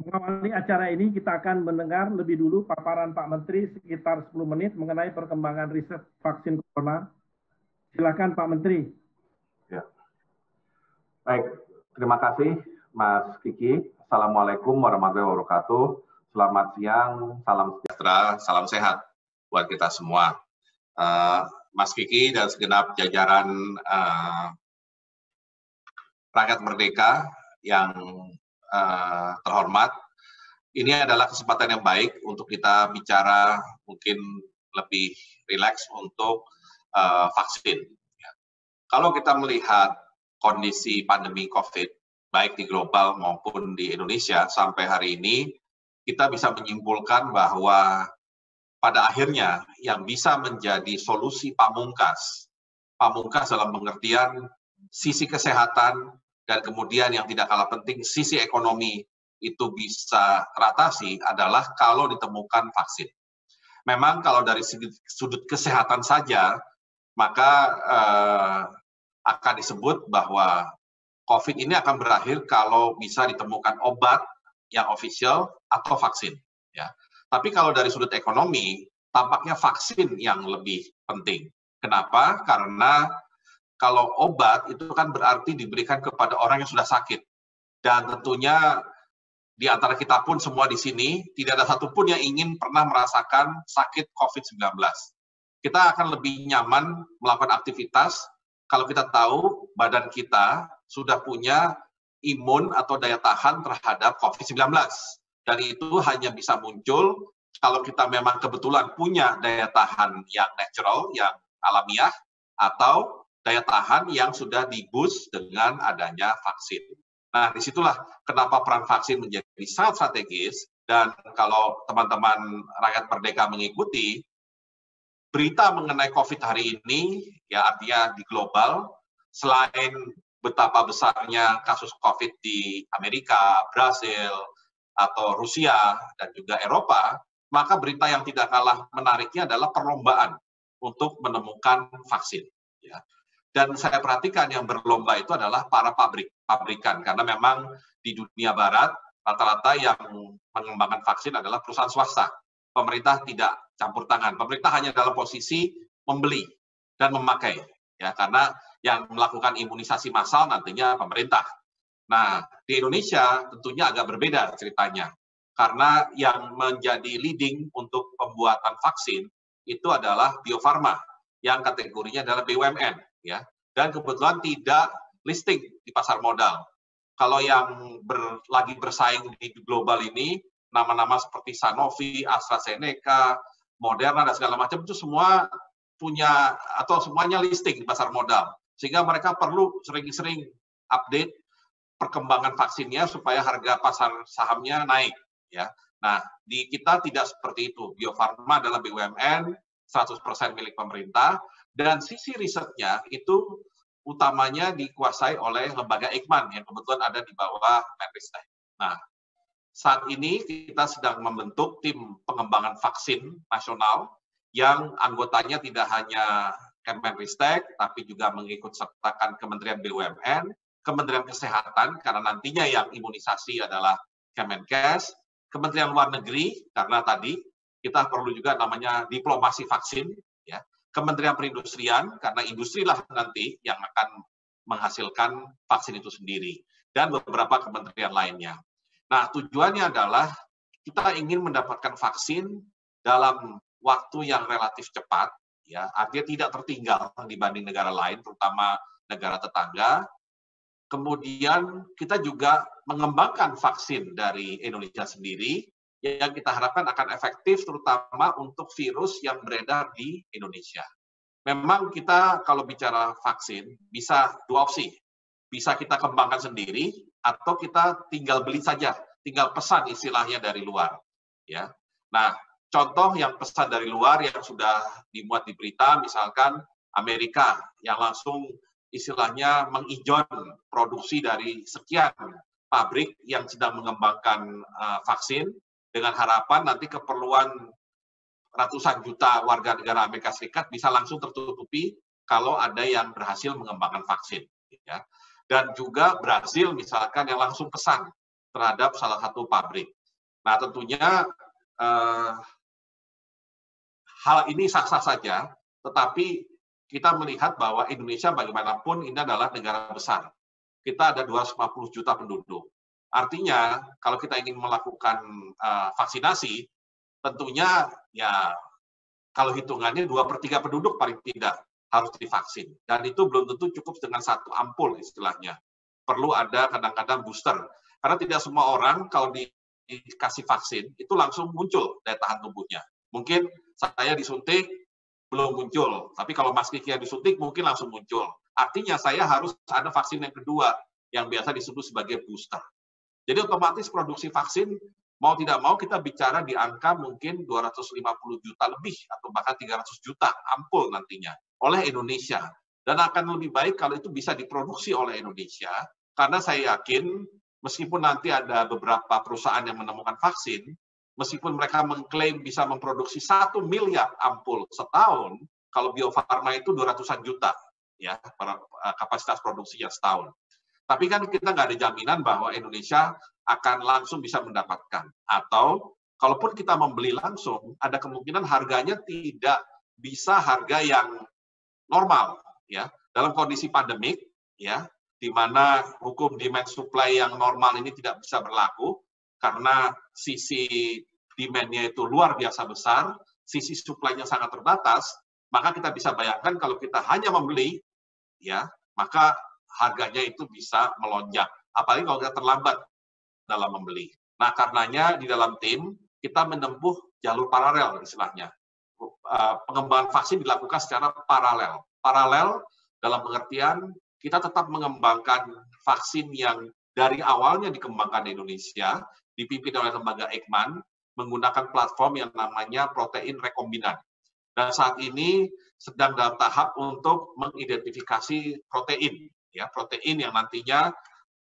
mengawali acara ini, kita akan mendengar lebih dulu paparan Pak Menteri sekitar 10 menit mengenai perkembangan riset vaksin corona. Silakan Pak Menteri. Ya. Baik, terima kasih Mas Kiki. Assalamualaikum warahmatullahi wabarakatuh. Selamat siang, salam sejahtera, salam sehat buat kita semua. Mas Kiki dan segenap jajaran rakyat merdeka yang terhormat, ini adalah kesempatan yang baik untuk kita bicara mungkin lebih rileks untuk vaksin. Kalau kita melihat kondisi pandemi COVID, baik di global maupun di Indonesia sampai hari ini, kita bisa menyimpulkan bahwa pada akhirnya yang bisa menjadi solusi pamungkas dalam pengertian sisi kesehatan dan kemudian yang tidak kalah penting sisi ekonomi itu bisa teratasi adalah kalau ditemukan vaksin. Memang kalau dari sudut kesehatan saja, maka akan disebut bahwa COVID ini akan berakhir kalau bisa ditemukan obat yang official atau vaksin. Ya. Tapi kalau dari sudut ekonomi, tampaknya vaksin yang lebih penting. Kenapa? Karena kalau obat itu kan berarti diberikan kepada orang yang sudah sakit. Dan tentunya di antara kita pun semua di sini, tidak ada satupun yang ingin pernah merasakan sakit COVID-19. Kita akan lebih nyaman melakukan aktivitas kalau kita tahu badan kita sudah punya imun atau daya tahan terhadap COVID-19. Dan itu hanya bisa muncul kalau kita memang kebetulan punya daya tahan yang natural, yang alamiah, atau daya tahan yang sudah di-boost dengan adanya vaksin. Nah, disitulah kenapa peran vaksin menjadi sangat strategis, dan kalau teman-teman rakyat merdeka mengikuti, berita mengenai COVID hari ini, ya artinya di global, selain betapa besarnya kasus COVID di Amerika, Brasil, atau Rusia, dan juga Eropa, maka berita yang tidak kalah menariknya adalah perlombaan untuk menemukan vaksin. Ya. Dan saya perhatikan yang berlomba itu adalah para pabrikan, karena memang di dunia barat, rata-rata yang mengembangkan vaksin adalah perusahaan swasta. Pemerintah tidak campur tangan. Pemerintah hanya dalam posisi membeli dan memakai, ya, karena yang melakukan imunisasi massal nantinya pemerintah. Nah, di Indonesia tentunya agak berbeda ceritanya, karena yang menjadi leading untuk pembuatan vaksin itu adalah Bio Farma, yang kategorinya adalah BUMN, ya, dan kebetulan tidak listing di pasar modal. Kalau yang lagi bersaing di global ini, nama-nama seperti Sanofi, AstraZeneca, Moderna, dan segala macam itu semua punya atau semuanya listing di pasar modal. Sehingga mereka perlu sering-sering update perkembangan vaksinnya supaya harga pasar sahamnya naik. Ya. Nah, di kita tidak seperti itu. Bio Farma adalah BUMN, 100% milik pemerintah, dan sisi risetnya itu utamanya dikuasai oleh lembaga Eijkman yang kebetulan ada di bawah Menristek. Nah, saat ini kita sedang membentuk tim pengembangan vaksin nasional yang anggotanya tidak hanya Kemenristek, tapi juga mengikut sertakan Kementerian BUMN, Kementerian Kesehatan, karena nantinya yang imunisasi adalah Kemenkes, Kementerian Luar Negeri, karena tadi kita perlu juga namanya diplomasi vaksin, ya. Kementerian Perindustrian, karena industrilah nanti yang akan menghasilkan vaksin itu sendiri, dan beberapa kementerian lainnya. Nah, tujuannya adalah kita ingin mendapatkan vaksin dalam waktu yang relatif cepat, ya, artinya tidak tertinggal dibanding negara lain, terutama negara tetangga. Kemudian kita juga mengembangkan vaksin dari Indonesia sendiri, yang kita harapkan akan efektif terutama untuk virus yang beredar di Indonesia. Memang kita kalau bicara vaksin bisa dua opsi. Bisa kita kembangkan sendiri atau kita tinggal beli saja, tinggal pesan istilahnya dari luar. Ya. Nah, contoh yang pesan dari luar yang sudah dimuat di berita, misalkan Amerika yang langsung istilahnya mengijon produksi dari sekian pabrik yang sedang mengembangkan vaksin, dengan harapan nanti keperluan ratusan juta warga negara Amerika Serikat bisa langsung tertutupi kalau ada yang berhasil mengembangkan vaksin. Ya. Dan juga Brasil misalkan yang langsung pesan terhadap salah satu pabrik. Nah, tentunya hal ini sah-sah saja, tetapi kita melihat bahwa Indonesia bagaimanapun ini adalah negara besar. Kita ada 250 juta penduduk. Artinya, kalau kita ingin melakukan vaksinasi, tentunya ya kalau hitungannya 2/3 penduduk paling tidak harus divaksin. Dan itu belum tentu cukup dengan satu ampul istilahnya. Perlu ada kadang-kadang booster. Karena tidak semua orang kalau dikasih vaksin, itu langsung muncul daya tahan tubuhnya. Mungkin saya disuntik, belum muncul. Tapi kalau Mas Kiki yang disuntik, mungkin langsung muncul. Artinya saya harus ada vaksin yang kedua, yang biasa disebut sebagai booster. Jadi otomatis produksi vaksin, mau tidak mau kita bicara di angka mungkin 250 juta lebih, atau bahkan 300 juta ampul nantinya, oleh Indonesia. Dan akan lebih baik kalau itu bisa diproduksi oleh Indonesia, karena saya yakin, meskipun nanti ada beberapa perusahaan yang menemukan vaksin, meskipun mereka mengklaim bisa memproduksi 1 miliar ampul setahun, kalau Bio Farma itu 200-an juta, ya, kapasitas produksinya setahun. Tapi kan kita nggak ada jaminan bahwa Indonesia akan langsung bisa mendapatkan. Atau, kalaupun kita membeli langsung, ada kemungkinan harganya tidak bisa harga yang normal, ya. Dalam kondisi pandemik, ya, di mana hukum demand supply yang normal ini tidak bisa berlaku, karena sisi demand-nya itu luar biasa besar, sisi supply-nya sangat terbatas, maka kita bisa bayangkan kalau kita hanya membeli, ya, maka harganya itu bisa melonjak. Apalagi kalau kita terlambat dalam membeli. Nah, karenanya di dalam tim, kita menempuh jalur paralel istilahnya. Pengembangan vaksin dilakukan secara paralel. Paralel dalam pengertian kita tetap mengembangkan vaksin yang dari awalnya dikembangkan di Indonesia, dipimpin oleh lembaga Eijkman, menggunakan platform yang namanya protein rekombinan. Dan saat ini sedang dalam tahap untuk mengidentifikasi protein, ya, protein yang nantinya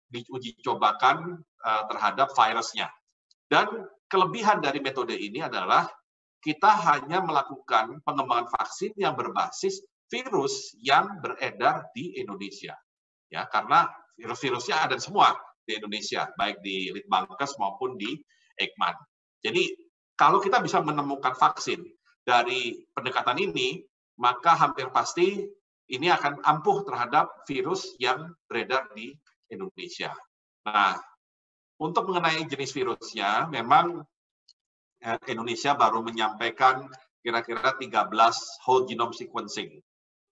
diuji cobakan terhadap virusnya. Dan kelebihan dari metode ini adalah kita hanya melakukan pengembangan vaksin yang berbasis virus yang beredar di Indonesia. Ya, karena virus-virusnya ada semua di Indonesia, baik di Litbangkes maupun di Eijkman. Jadi, kalau kita bisa menemukan vaksin dari pendekatan ini, maka hampir pasti ini akan ampuh terhadap virus yang beredar di Indonesia. Nah, untuk mengenai jenis virusnya, memang Indonesia baru menyampaikan kira-kira 13 whole genome sequencing.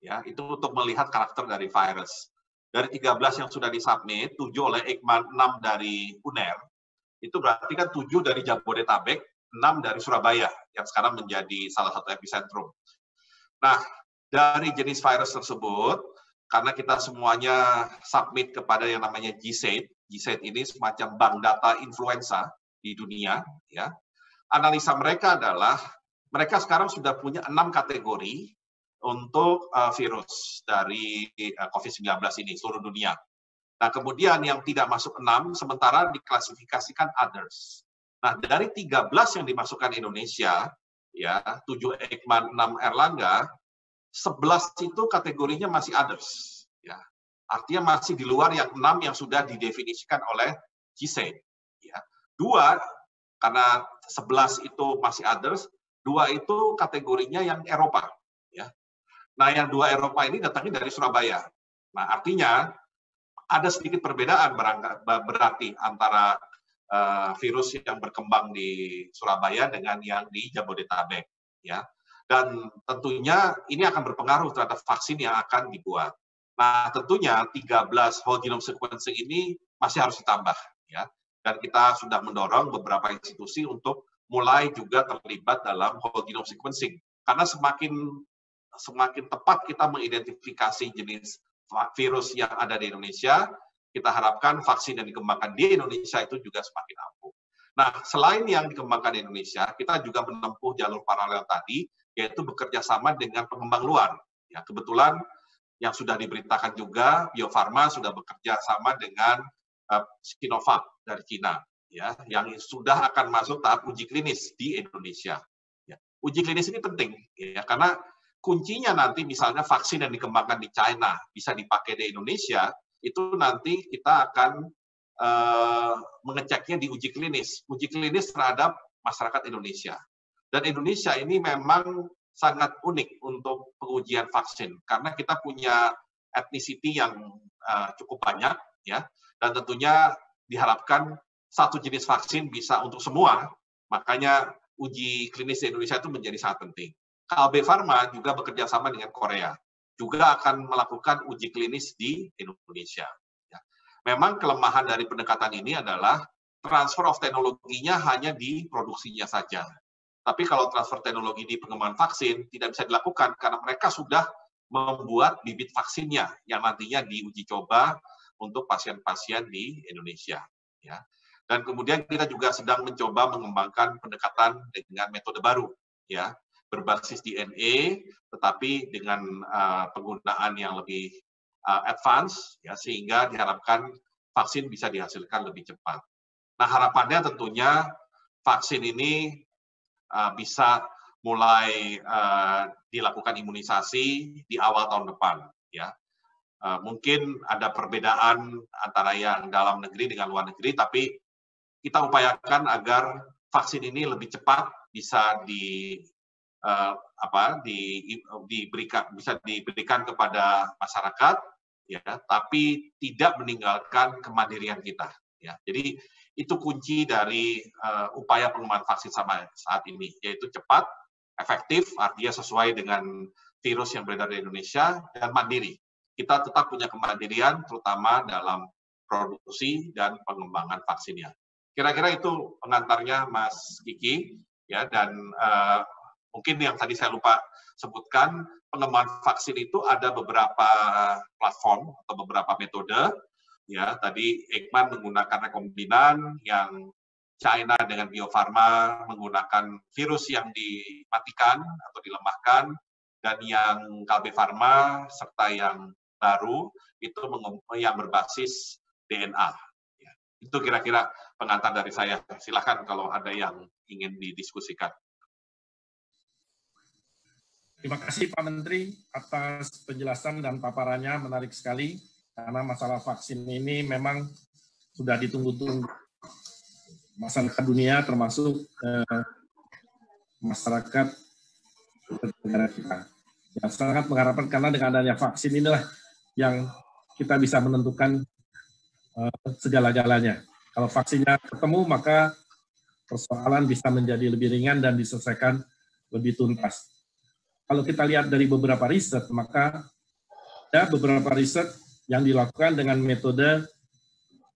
Ya, itu untuk melihat karakter dari virus. Dari 13 yang sudah disubmit, 7 oleh Eijkman, 6 dari UNER, itu berarti kan 7 dari Jabodetabek, 6 dari Surabaya, yang sekarang menjadi salah satu epicentrum. Nah, dari jenis virus tersebut, karena kita semuanya submit kepada yang namanya GSAID, GSAID ini semacam bank data influenza di dunia, ya. Analisa mereka adalah, mereka sekarang sudah punya 6 kategori untuk virus dari COVID-19 ini, seluruh dunia. Nah, kemudian yang tidak masuk 6, sementara diklasifikasikan others. Nah, dari 13 yang dimasukkan Indonesia, ya, 7 Eijkman, 6 Erlangga, 11 itu kategorinya masih others. Ya. Artinya masih di luar yang 6 yang sudah didefinisikan oleh GSAID. Ya. 2, karena 11 itu masih others, 2 itu kategorinya yang Eropa. Ya. Nah, yang 2 Eropa ini datangnya dari Surabaya. Nah, artinya ada sedikit perbedaan berarti antara virus yang berkembang di Surabaya dengan yang di Jabodetabek, ya. Dan tentunya ini akan berpengaruh terhadap vaksin yang akan dibuat. Nah, tentunya 13 whole genome sequencing ini masih harus ditambah, ya. Dan kita sudah mendorong beberapa institusi untuk mulai juga terlibat dalam whole genome sequencing. Karena semakin tepat kita mengidentifikasi jenis virus yang ada di Indonesia, kita harapkan vaksin yang dikembangkan di Indonesia itu juga semakin ampuh. Nah, selain yang dikembangkan di Indonesia, kita juga menempuh jalur paralel tadi, yaitu bekerja sama dengan pengembang luar. Ya, kebetulan yang sudah diberitakan juga, Bio Farma sudah bekerja sama dengan Sinovac dari Cina, ya, yang sudah akan masuk tahap uji klinis di Indonesia. Ya, uji klinis ini penting, ya, karena kuncinya nanti misalnya vaksin yang dikembangkan di China bisa dipakai di Indonesia, itu nanti kita akan mengeceknya di uji klinis terhadap masyarakat Indonesia. Dan Indonesia ini memang sangat unik untuk pengujian vaksin karena kita punya etnisiti yang cukup banyak, ya, dan tentunya diharapkan satu jenis vaksin bisa untuk semua. Makanya uji klinis di Indonesia itu menjadi sangat penting. Kalbe Farma juga bekerja sama dengan Korea, juga akan melakukan uji klinis di Indonesia. Ya. Memang kelemahan dari pendekatan ini adalah transfer of teknologinya hanya di produksinya saja. Tapi kalau transfer teknologi di pengembangan vaksin tidak bisa dilakukan karena mereka sudah membuat bibit vaksinnya yang nantinya diuji coba untuk pasien-pasien di Indonesia. Ya. Dan kemudian kita juga sedang mencoba mengembangkan pendekatan dengan metode baru, ya, berbasis DNA, tetapi dengan penggunaan yang lebih advance, ya, sehingga diharapkan vaksin bisa dihasilkan lebih cepat. Nah, harapannya tentunya vaksin ini bisa mulai dilakukan imunisasi di awal tahun depan, ya. Mungkin ada perbedaan antara yang dalam negeri dengan luar negeri, tapi kita upayakan agar vaksin ini lebih cepat bisa diberikan kepada masyarakat, ya, tapi tidak meninggalkan kemandirian kita. Ya. Jadi itu kunci dari upaya pengembangan vaksin saat ini, yaitu cepat, efektif, artinya sesuai dengan virus yang beredar di Indonesia, dan mandiri. Kita tetap punya kemandirian, terutama dalam produksi dan pengembangan vaksinnya. Kira-kira itu pengantarnya, Mas Kiki, ya. Dan mungkin yang tadi saya lupa sebutkan, pengembangan vaksin itu ada beberapa platform atau beberapa metode. Ya, tadi Eijkman menggunakan rekombinan, yang China dengan Bio Farma menggunakan virus yang dimatikan atau dilemahkan, dan yang Kalbe Farma serta yang baru itu yang berbasis DNA. Ya, itu kira-kira pengantar dari saya. Silakan kalau ada yang ingin didiskusikan. Terima kasih Pak Menteri atas penjelasan dan paparannya, menarik sekali. Karena masalah vaksin ini memang sudah ditunggu-tunggu masyarakat dunia, termasuk masyarakat negara kita. Yang sangat mengharapkan, karena dengan adanya vaksin inilah yang kita bisa menentukan segala-galanya. Kalau vaksinnya ketemu, maka persoalan bisa menjadi lebih ringan dan diselesaikan lebih tuntas. Kalau kita lihat dari beberapa riset, maka ada beberapa riset yang dilakukan dengan metode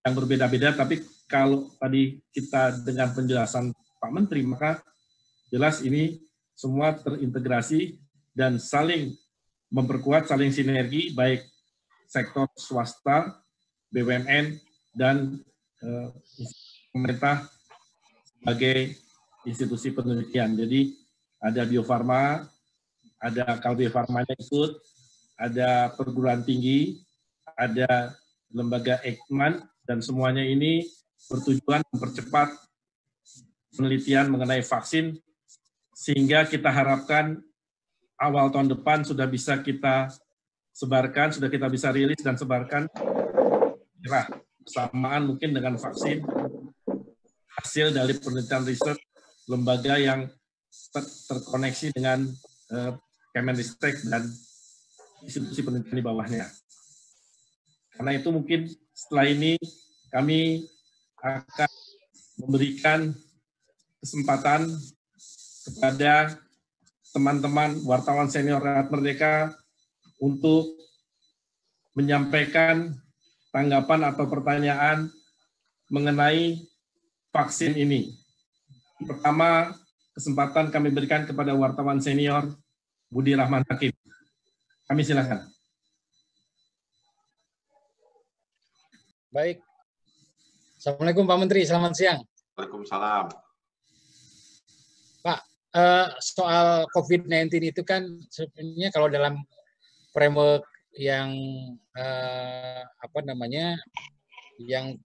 yang berbeda-beda, tapi kalau tadi kita dengan penjelasan Pak Menteri, maka jelas ini semua terintegrasi dan saling memperkuat, saling sinergi, baik sektor swasta, BUMN, dan pemerintah sebagai institusi penelitian. Jadi ada Bio Farma, ada Kalbe Farmanya ikut, ada perguruan tinggi, ada lembaga Eijkman, dan semuanya ini bertujuan mempercepat penelitian mengenai vaksin, sehingga kita harapkan awal tahun depan sudah bisa kita sebarkan, sudah kita bisa rilis dan sebarkan, bersamaan mungkin dengan vaksin, hasil dari penelitian riset lembaga yang terkoneksi dengan Kemenristek dan institusi penelitian di bawahnya. Karena itu mungkin setelah ini kami akan memberikan kesempatan kepada teman-teman wartawan senior Rakyat Merdeka untuk menyampaikan tanggapan atau pertanyaan mengenai vaksin ini. Pertama, kesempatan kami berikan kepada wartawan senior Budi Rahman Hakim. Kami silakan. Baik. Assalamualaikum Pak Menteri, selamat siang. Waalaikumsalam. Pak, soal COVID-19 itu kan sebenarnya kalau dalam framework yang yang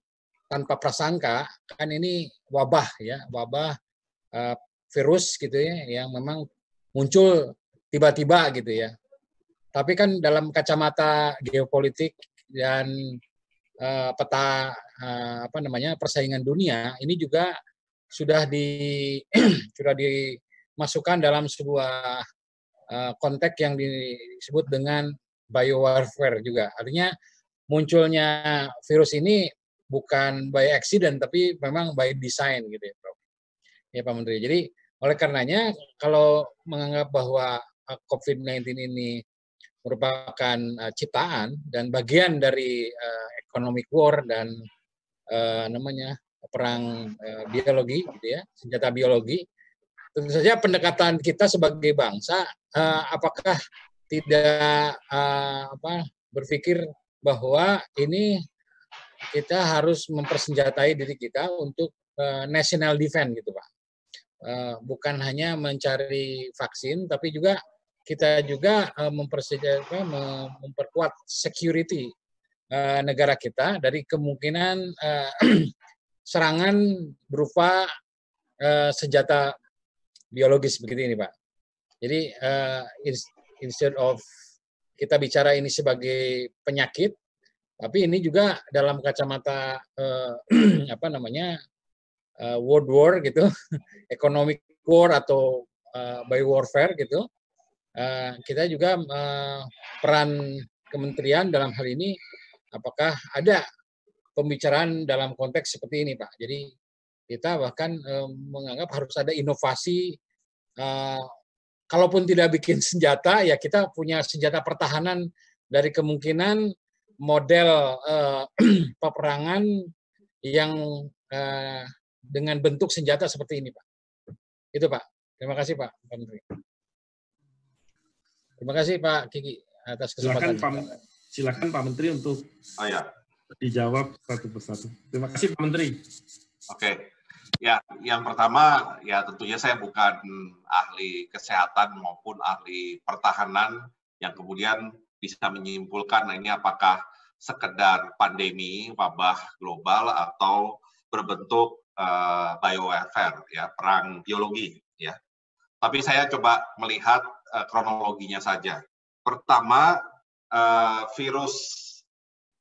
tanpa prasangka, kan ini wabah ya, wabah virus gitu ya, yang memang muncul tiba-tiba gitu ya. Tapi kan dalam kacamata geopolitik dan peta persaingan dunia ini juga sudah sudah dimasukkan dalam sebuah konteks yang disebut dengan biowarfare juga. Artinya munculnya virus ini bukan by accident tapi memang by design gitu ya, Prof. Ya Pak Menteri. Jadi oleh karenanya kalau menganggap bahwa COVID-19 ini merupakan ciptaan dan bagian dari economic war dan perang biologi gitu ya, senjata biologi. Tentu saja pendekatan kita sebagai bangsa apakah tidak berpikir bahwa ini kita harus mempersenjatai diri kita untuk national defense gitu Pak. Bukan hanya mencari vaksin tapi juga kita juga memperkuat security negara kita dari kemungkinan serangan berupa senjata biologis begitu ini Pak. Jadi instead of kita bicara ini sebagai penyakit, tapi ini juga dalam kacamata world war gitu, economic war atau biowarfare gitu. Kita juga peran kementerian dalam hal ini, apakah ada pembicaraan dalam konteks seperti ini Pak. Jadi kita bahkan menganggap harus ada inovasi, kalaupun tidak bikin senjata, ya kita punya senjata pertahanan dari kemungkinan model peperangan yang dengan bentuk senjata seperti ini Pak. Itu Pak. Terima kasih Pak Menteri. Terima kasih Pak Kiki atas kesempatan. Silakan Pak Menteri untuk dijawab satu persatu. Terima kasih Pak Menteri. Oke. Ya, yang pertama ya tentunya saya bukan ahli kesehatan maupun ahli pertahanan yang kemudian bisa menyimpulkan ini apakah sekedar pandemi wabah global atau berbentuk biowarfare ya, perang biologi ya. Tapi saya coba melihat kronologinya saja. Pertama, virus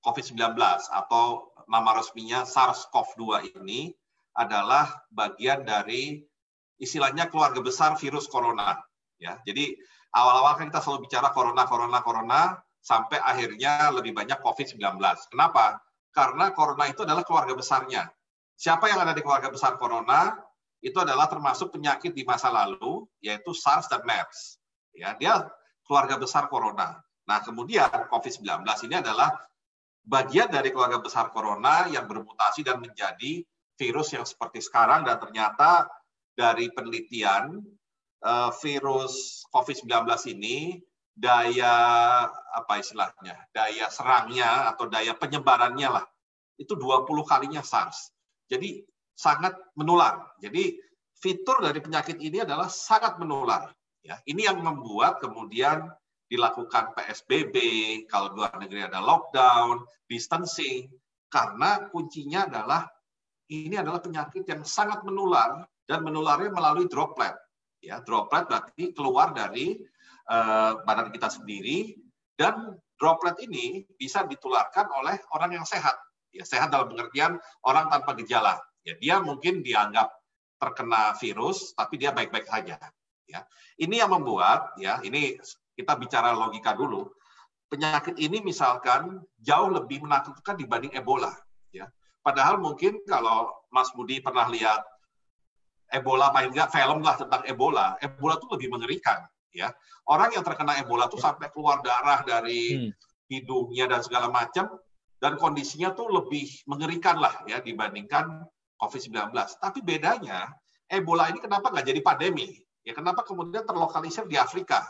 COVID-19 atau nama resminya SARS-CoV-2 ini adalah bagian dari istilahnya keluarga besar virus corona ya. Jadi awal-awal kan kita selalu bicara corona sampai akhirnya lebih banyak COVID-19. Kenapa? Karena corona itu adalah keluarga besarnya. Siapa yang ada di keluarga besar corona? Itu adalah termasuk penyakit di masa lalu yaitu SARS dan MERS. Ya, dia keluarga besar corona. Nah, kemudian COVID-19 ini adalah bagian dari keluarga besar corona yang bermutasi dan menjadi virus yang seperti sekarang, dan ternyata dari penelitian virus COVID-19 ini daya daya serangnya atau daya penyebarannya lah itu 20 kalinya SARS. Jadi sangat menular. Jadi fitur dari penyakit ini adalah sangat menular. Ya, ini yang membuat kemudian dilakukan PSBB, kalau luar negeri ada lockdown, distancing, karena kuncinya adalah ini adalah penyakit yang sangat menular dan menularnya melalui droplet. Ya, droplet berarti keluar dari badan kita sendiri, dan droplet ini bisa ditularkan oleh orang yang sehat. Ya, sehat dalam pengertian orang tanpa gejala. Ya, dia mungkin dianggap terkena virus, tapi dia baik-baik saja. Ya, ini yang membuat, ya, ini kita bicara logika dulu. Penyakit ini misalkan jauh lebih menakutkan dibanding Ebola. Ya. Padahal mungkin kalau Mas Budi pernah lihat Ebola, paling nggak film lah tentang Ebola, Ebola itu lebih mengerikan. Ya, orang yang terkena Ebola tuh sampai keluar darah dari hidungnya dan segala macam, dan kondisinya tuh lebih mengerikan lah ya dibandingkan COVID-19. Tapi bedanya Ebola ini kenapa nggak jadi pandemi? Ya, kenapa kemudian terlokalisir di Afrika?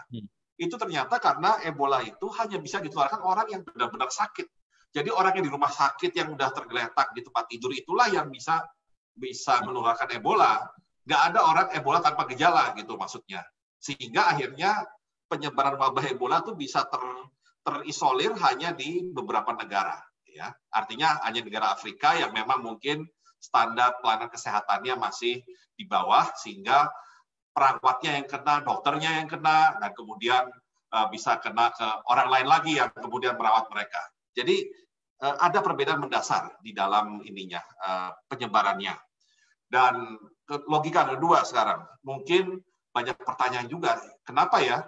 Itu ternyata karena Ebola itu hanya bisa ditularkan orang yang benar-benar sakit. Jadi orang yang di rumah sakit yang udah tergeletak di tempat tidur itulah yang bisa menularkan Ebola. Nggak ada orang Ebola tanpa gejala gitu maksudnya. Sehingga akhirnya penyebaran wabah Ebola itu bisa terisolir hanya di beberapa negara. Ya. Artinya hanya negara Afrika yang memang mungkin standar pelayanan kesehatannya masih di bawah, sehingga perawatnya yang kena, dokternya yang kena, dan kemudian bisa kena ke orang lain lagi yang kemudian merawat mereka. Jadi ada perbedaan mendasar di dalam ininya penyebarannya. Dan logika kedua sekarang, mungkin banyak pertanyaan juga, kenapa ya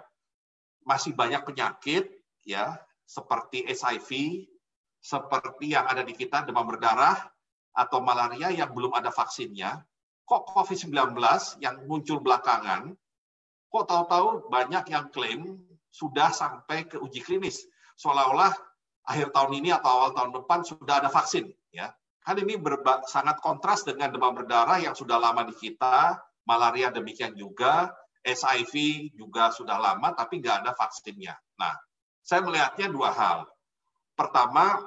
masih banyak penyakit ya seperti HIV, seperti yang ada di kita demam berdarah atau malaria yang belum ada vaksinnya, kok COVID-19 yang muncul belakangan, kok tahu-tahu banyak yang klaim sudah sampai ke uji klinis, seolah-olah akhir tahun ini atau awal tahun depan sudah ada vaksin, ya. Kan ini sangat kontras dengan demam berdarah yang sudah lama di kita, malaria demikian juga, HIV juga sudah lama tapi nggak ada vaksinnya. Nah, saya melihatnya dua hal. Pertama,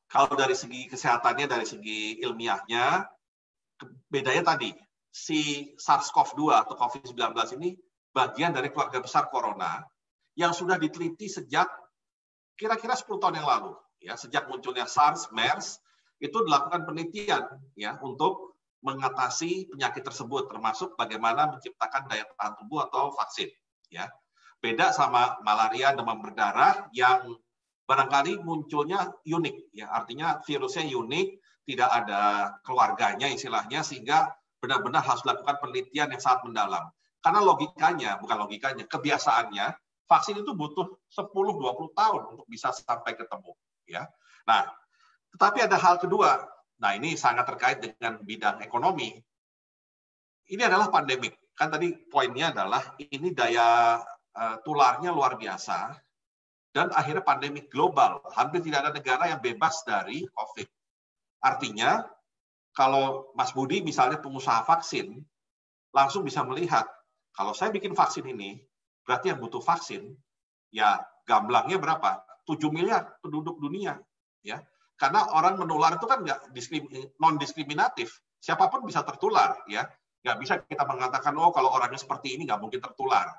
kalau dari segi kesehatannya, dari segi ilmiahnya, bedanya tadi, si SARS-CoV-2 atau COVID-19 ini bagian dari keluarga besar corona yang sudah diteliti sejak kira-kira 10 tahun yang lalu. Ya, sejak munculnya SARS, MERS, itu dilakukan penelitian ya untuk mengatasi penyakit tersebut, termasuk bagaimana menciptakan daya tahan tubuh atau vaksin. Ya, beda sama malaria, demam berdarah yang barangkali munculnya unik, ya artinya virusnya unik, tidak ada keluarganya istilahnya, sehingga benar-benar harus dilakukan penelitian yang sangat mendalam. Karena logikanya, bukan logikanya, kebiasaannya vaksin itu butuh 10-20 tahun untuk bisa sampai ketemu. Ya, nah. Tetapi ada hal kedua, nah ini sangat terkait dengan bidang ekonomi. Ini adalah pandemik. Kan tadi poinnya adalah ini daya tularnya luar biasa, dan akhirnya pandemik global. Hampir tidak ada negara yang bebas dari COVID. Artinya, kalau Mas Budi misalnya pengusaha vaksin, langsung bisa melihat, kalau saya bikin vaksin ini, berarti yang butuh vaksin, ya gamblangnya berapa? 7 miliar penduduk dunia. Ya. Karena orang menular itu kan nggak non-diskriminatif. Siapapun bisa tertular. Ya. Nggak bisa kita mengatakan, oh kalau orangnya seperti ini nggak mungkin tertular.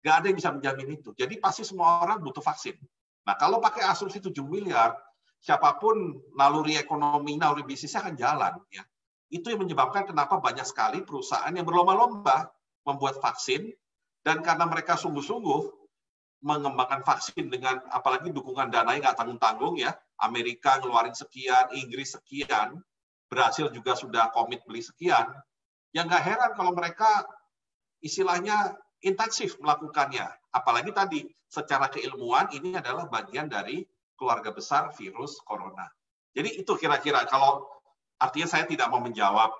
Nggak ada yang bisa menjamin itu. Jadi pasti semua orang butuh vaksin. Nah kalau pakai asumsi 7 miliar, siapapun naluri ekonomi, naluri bisnisnya akan jalan. Ya. Itu yang menyebabkan kenapa banyak sekali perusahaan yang berlomba-lomba membuat vaksin, dan karena mereka sungguh-sungguh mengembangkan vaksin dengan apalagi dukungan dananya nggak tanggung-tanggung ya, Amerika ngeluarin sekian, Inggris sekian, Brasil juga sudah komit beli sekian, ya nggak heran kalau mereka istilahnya intensif melakukannya. Apalagi tadi secara keilmuan ini adalah bagian dari keluarga besar virus corona. Jadi itu kira-kira, kalau artinya saya tidak mau menjawab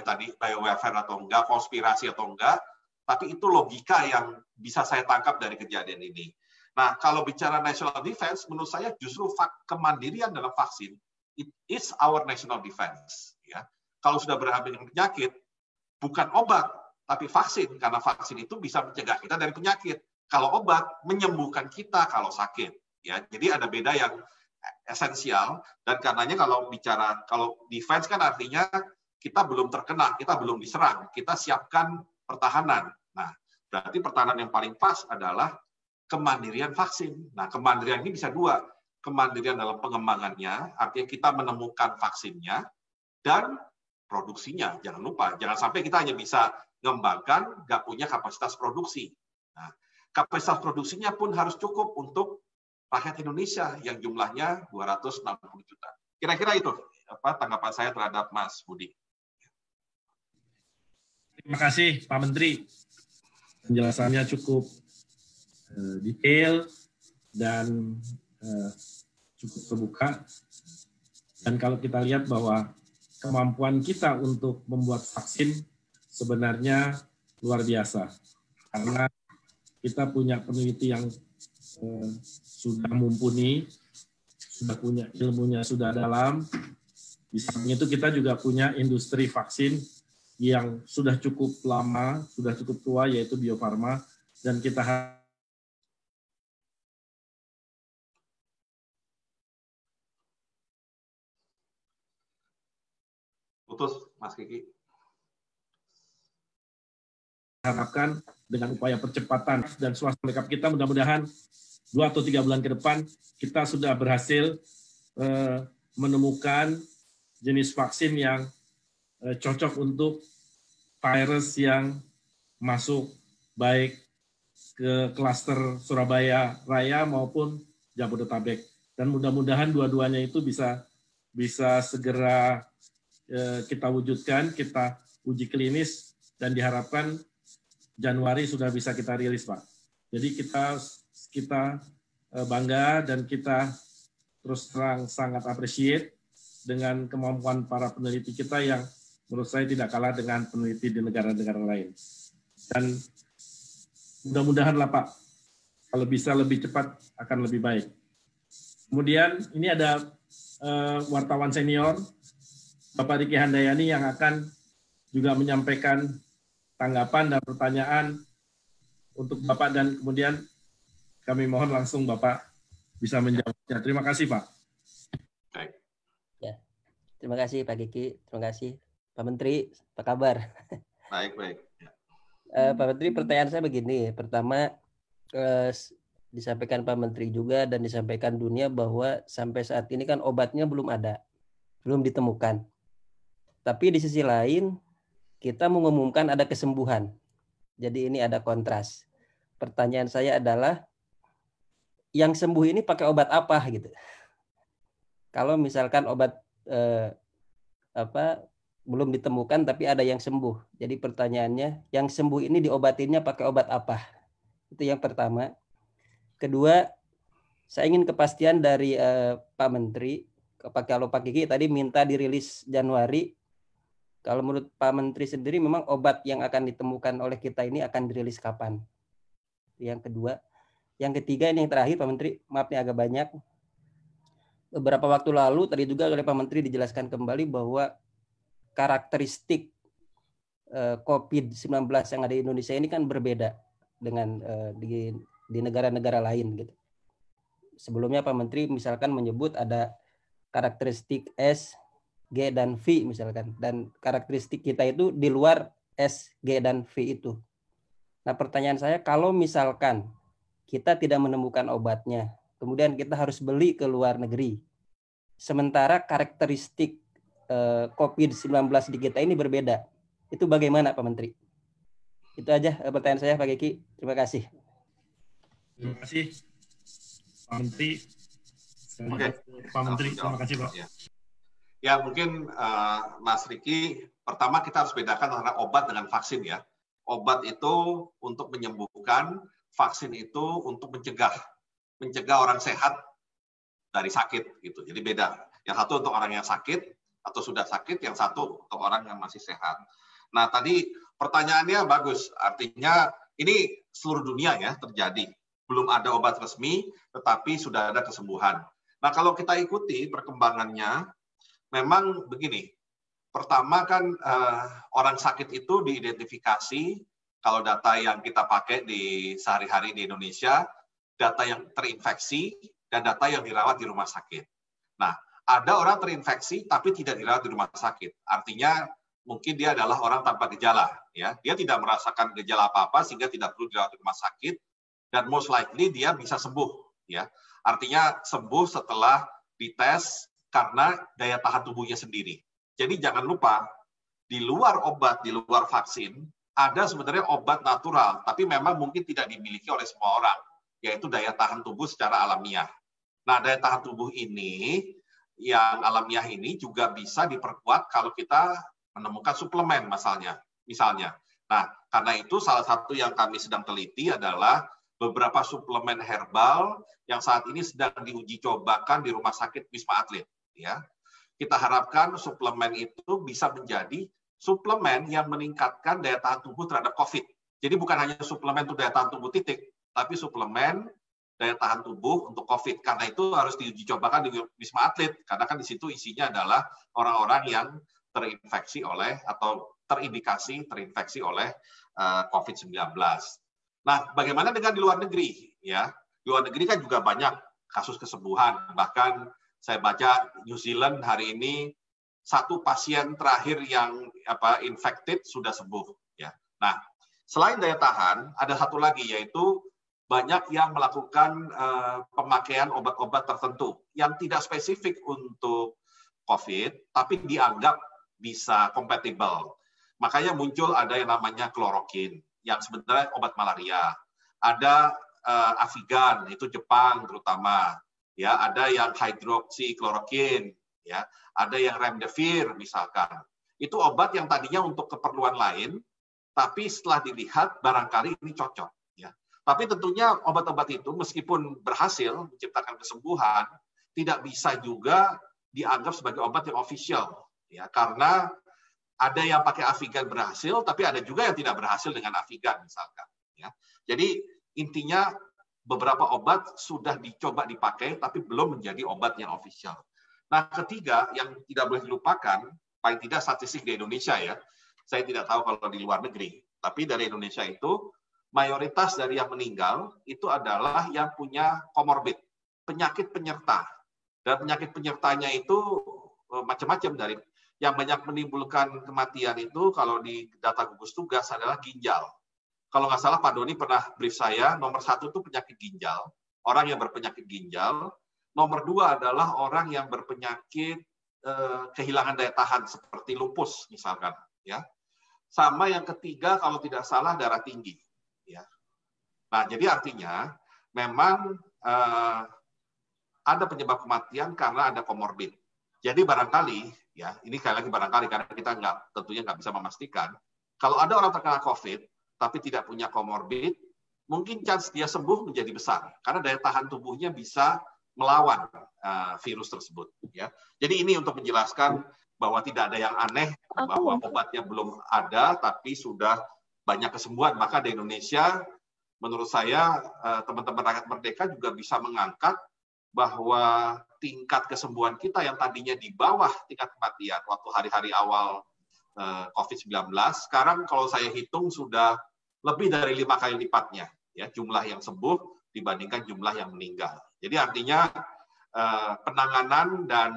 tadi biowarfare atau enggak, konspirasi atau enggak, tapi itu logika yang bisa saya tangkap dari kejadian ini. Nah, kalau bicara national defense, menurut saya justru kemandirian dalam vaksin, it is our national defense. Ya. Kalau sudah berhadapan dengan penyakit, bukan obat, tapi vaksin, karena vaksin itu bisa mencegah kita dari penyakit. Kalau obat, menyembuhkan kita kalau sakit. Ya, jadi ada beda yang esensial, dan karenanya kalau defense kan artinya kita belum terkena, kita belum diserang, kita siapkan pertahanan. Nah, berarti pertahanan yang paling pas adalah kemandirian vaksin. Nah, kemandirian ini bisa dua. Kemandirian dalam pengembangannya, artinya kita menemukan vaksinnya, dan produksinya. Jangan lupa, jangan sampai kita hanya bisa mengembangkan, nggak punya kapasitas produksi. Nah, kapasitas produksinya pun harus cukup untuk rakyat Indonesia yang jumlahnya 260 juta. Kira-kira itu tanggapan saya terhadap Mas Budi. Terima kasih Pak Menteri. Penjelasannya cukup detail dan cukup terbuka. Dan kalau kita lihat bahwa kemampuan kita untuk membuat vaksin sebenarnya luar biasa. Karena kita punya peneliti yang sudah mumpuni, sudah punya ilmunya sudah dalam. Di samping itu kita juga punya industri vaksin yang sudah cukup lama, sudah cukup tua, yaitu Bio Farma, dan kita putus, Mas Kiki. Harapkan dengan upaya percepatan dan swasta lengkap kita, mudah-mudahan 2 atau 3 bulan ke depan kita sudah berhasil menemukan jenis vaksin yang cocok untuk virus yang masuk baik ke klaster Surabaya Raya maupun Jabodetabek. Dan mudah-mudahan dua-duanya itu bisa segera kita wujudkan, kita uji klinis, dan diharapkan Januari sudah bisa kita rilis, Pak. Jadi kita bangga dan kita terus terang sangat appreciate dengan kemampuan para peneliti kita yang menurut saya tidak kalah dengan peneliti di negara-negara lain. Dan mudah-mudahanlah Pak, kalau bisa lebih cepat akan lebih baik. Kemudian ini ada wartawan senior, Bapak Diki Handayani, yang akan juga menyampaikan tanggapan dan pertanyaan untuk Bapak, dan kemudian kami mohon langsung Bapak bisa menjawabnya. Terima kasih Pak. Ya, terima kasih Pak Kiki, terima kasih Pak Menteri, apa kabar? Baik. Pak Menteri, pertanyaan saya begini. Pertama, disampaikan Pak Menteri juga dan disampaikan dunia bahwa sampai saat ini kan obatnya belum ada, belum ditemukan. Tapi di sisi lain, kita mengumumkan ada kesembuhan. Jadi ini ada kontras. Pertanyaan saya adalah, yang sembuh ini pakai obat apa gitu? Kalau misalkan obat belum ditemukan tapi ada yang sembuh. Jadi pertanyaannya, yang sembuh ini diobatinnya pakai obat apa? Itu yang pertama. Kedua, saya ingin kepastian dari Pak Menteri. Kalau Pak Kiki tadi minta dirilis Januari, kalau menurut Pak Menteri sendiri memang obat yang akan ditemukan oleh kita ini akan dirilis kapan? Yang kedua. Yang ketiga, ini yang terakhir Pak Menteri, maaf nih agak banyak. Beberapa waktu lalu tadi juga oleh Pak Menteri dijelaskan kembali bahwa karakteristik COVID-19 yang ada di Indonesia ini kan berbeda dengan di negara-negara lain gitu. Sebelumnya Pak Menteri misalkan menyebut ada karakteristik S, G, dan V misalkan. Dan karakteristik kita itu di luar S, G, dan V itu. Nah pertanyaan saya, kalau misalkan kita tidak menemukan obatnya, kemudian kita harus beli ke luar negeri, sementara karakteristik COVID-19 di kita ini berbeda, itu bagaimana Pak Menteri? Itu aja pertanyaan saya Pak Kiki. Terima kasih. Terima kasih Pak Menteri. Oke. Pak Menteri, terima kasih Pak. Ya mungkin Mas Riki, pertama kita harus bedakan antara obat dengan vaksin ya. Obat itu untuk menyembuhkan, vaksin itu untuk mencegah orang sehat dari sakit gitu. Jadi beda. Yang satu untuk orang yang sakit atau sudah sakit, yang satu untuk orang yang masih sehat. Nah, tadi pertanyaannya bagus. Artinya ini seluruh dunia ya terjadi. Belum ada obat resmi, tetapi sudah ada kesembuhan. Nah, kalau kita ikuti perkembangannya, memang begini. Pertama kan orang sakit itu diidentifikasi, kalau data yang kita pakai di sehari-hari di Indonesia, data yang terinfeksi dan data yang dirawat di rumah sakit. Nah, ada orang terinfeksi tapi tidak dirawat di rumah sakit. Artinya mungkin dia adalah orang tanpa gejala, ya. Dia tidak merasakan gejala apa-apa sehingga tidak perlu dirawat di rumah sakit, dan most likely dia bisa sembuh, ya. Artinya sembuh setelah dites karena daya tahan tubuhnya sendiri. Jadi jangan lupa, di luar obat, di luar vaksin, ada sebenarnya obat natural, tapi memang mungkin tidak dimiliki oleh semua orang, yaitu daya tahan tubuh secara alamiah. Nah, daya tahan tubuh ini, yang alamiah ini juga bisa diperkuat kalau kita menemukan suplemen misalnya. Nah, karena itu salah satu yang kami sedang teliti adalah beberapa suplemen herbal yang saat ini sedang diuji cobakan di Rumah Sakit Wisma Atlet, ya. Kita harapkan suplemen itu bisa menjadi suplemen yang meningkatkan daya tahan tubuh terhadap COVID. Jadi bukan hanya suplemen untuk daya tahan tubuh titik, tapi suplemen daya tahan tubuh untuk COVID. Karena itu harus diuji cobakan di Wisma Atlet, karena kan di situ isinya adalah orang-orang yang terinfeksi oleh atau terindikasi terinfeksi oleh COVID-19. Nah, bagaimana dengan di luar negeri? Ya, di luar negeri kan juga banyak kasus kesembuhan. Bahkan saya baca New Zealand hari ini satu pasien terakhir yang infected sudah sembuh. Ya. Nah, selain daya tahan, ada satu lagi yaitu banyak yang melakukan pemakaian obat-obat tertentu yang tidak spesifik untuk COVID, tapi dianggap bisa kompatibel. Makanya muncul ada yang namanya klorokin, yang sebenarnya obat malaria. Ada Avigan, itu Jepang terutama. ya, ada yang hidroksikloroquine, ya, ada yang remdesivir misalkan. Itu obat yang tadinya untuk keperluan lain, tapi setelah dilihat barangkali ini cocok. Ya. Tapi tentunya obat-obat itu meskipun berhasil menciptakan kesembuhan, tidak bisa juga dianggap sebagai obat yang official, ya, karena ada yang pakai Avigan berhasil, tapi ada juga yang tidak berhasil dengan Avigan misalkan. Ya. Jadi intinya beberapa obat sudah dicoba dipakai, tapi belum menjadi obat yang official. Nah, ketiga yang tidak boleh dilupakan, paling tidak statistik di Indonesia ya, saya tidak tahu kalau di luar negeri, tapi dari Indonesia itu mayoritas dari yang meninggal itu adalah yang punya komorbid, penyakit penyerta. Dan penyakit penyertanya itu macam-macam, dari yang banyak menimbulkan kematian itu kalau di data gugus tugas adalah ginjal. Kalau nggak salah Pak Doni pernah brief saya, nomor 1 itu penyakit ginjal, orang yang berpenyakit ginjal. Nomor 2 adalah orang yang berpenyakit kehilangan daya tahan seperti lupus misalkan, ya. Sama yang ketiga kalau tidak salah darah tinggi, ya. Nah, jadi artinya memang ada penyebab kematian karena ada komorbid. Jadi barangkali, ya, ini sekali lagi barangkali karena kita tentunya nggak bisa memastikan. Kalau ada orang terkena COVID tapi tidak punya komorbid, mungkin chance dia sembuh menjadi besar karena daya tahan tubuhnya bisa melawan virus tersebut. Ya, jadi ini untuk menjelaskan bahwa tidak ada yang aneh, bahwa obatnya belum ada tapi sudah banyak kesembuhan. Maka di Indonesia, menurut saya teman-teman rakyat merdeka juga bisa mengangkat bahwa tingkat kesembuhan kita yang tadinya di bawah tingkat kematian waktu hari-hari awal COVID-19, sekarang kalau saya hitung sudah lebih dari 5 kali lipatnya, ya, jumlah yang sembuh dibandingkan jumlah yang meninggal. Jadi artinya penanganan dan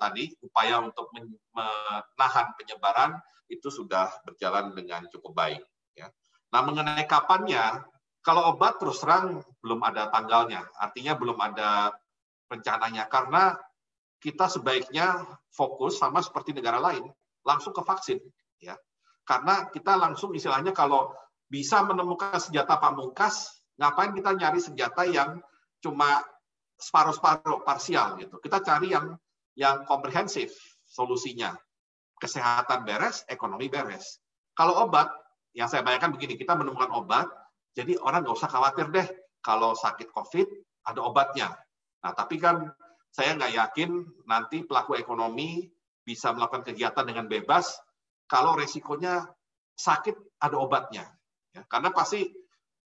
tadi upaya untuk menahan penyebaran itu sudah berjalan dengan cukup baik. Ya. Nah, mengenai kapannya, kalau obat terus terang belum ada tanggalnya, artinya belum ada rencananya, karena kita sebaiknya fokus sama seperti negara lain, langsung ke vaksin. Ya. Karena kita langsung istilahnya kalau bisa menemukan senjata pamungkas, ngapain kita nyari senjata yang cuma separuh-separuh, parsial gitu. Kita cari yang komprehensif solusinya. Kesehatan beres, ekonomi beres. Kalau obat, yang saya bayangkan begini, kita menemukan obat, jadi orang nggak usah khawatir deh kalau sakit COVID ada obatnya. Nah, tapi kan saya nggak yakin nanti pelaku ekonomi bisa melakukan kegiatan dengan bebas kalau resikonya sakit ada obatnya. Ya, karena pasti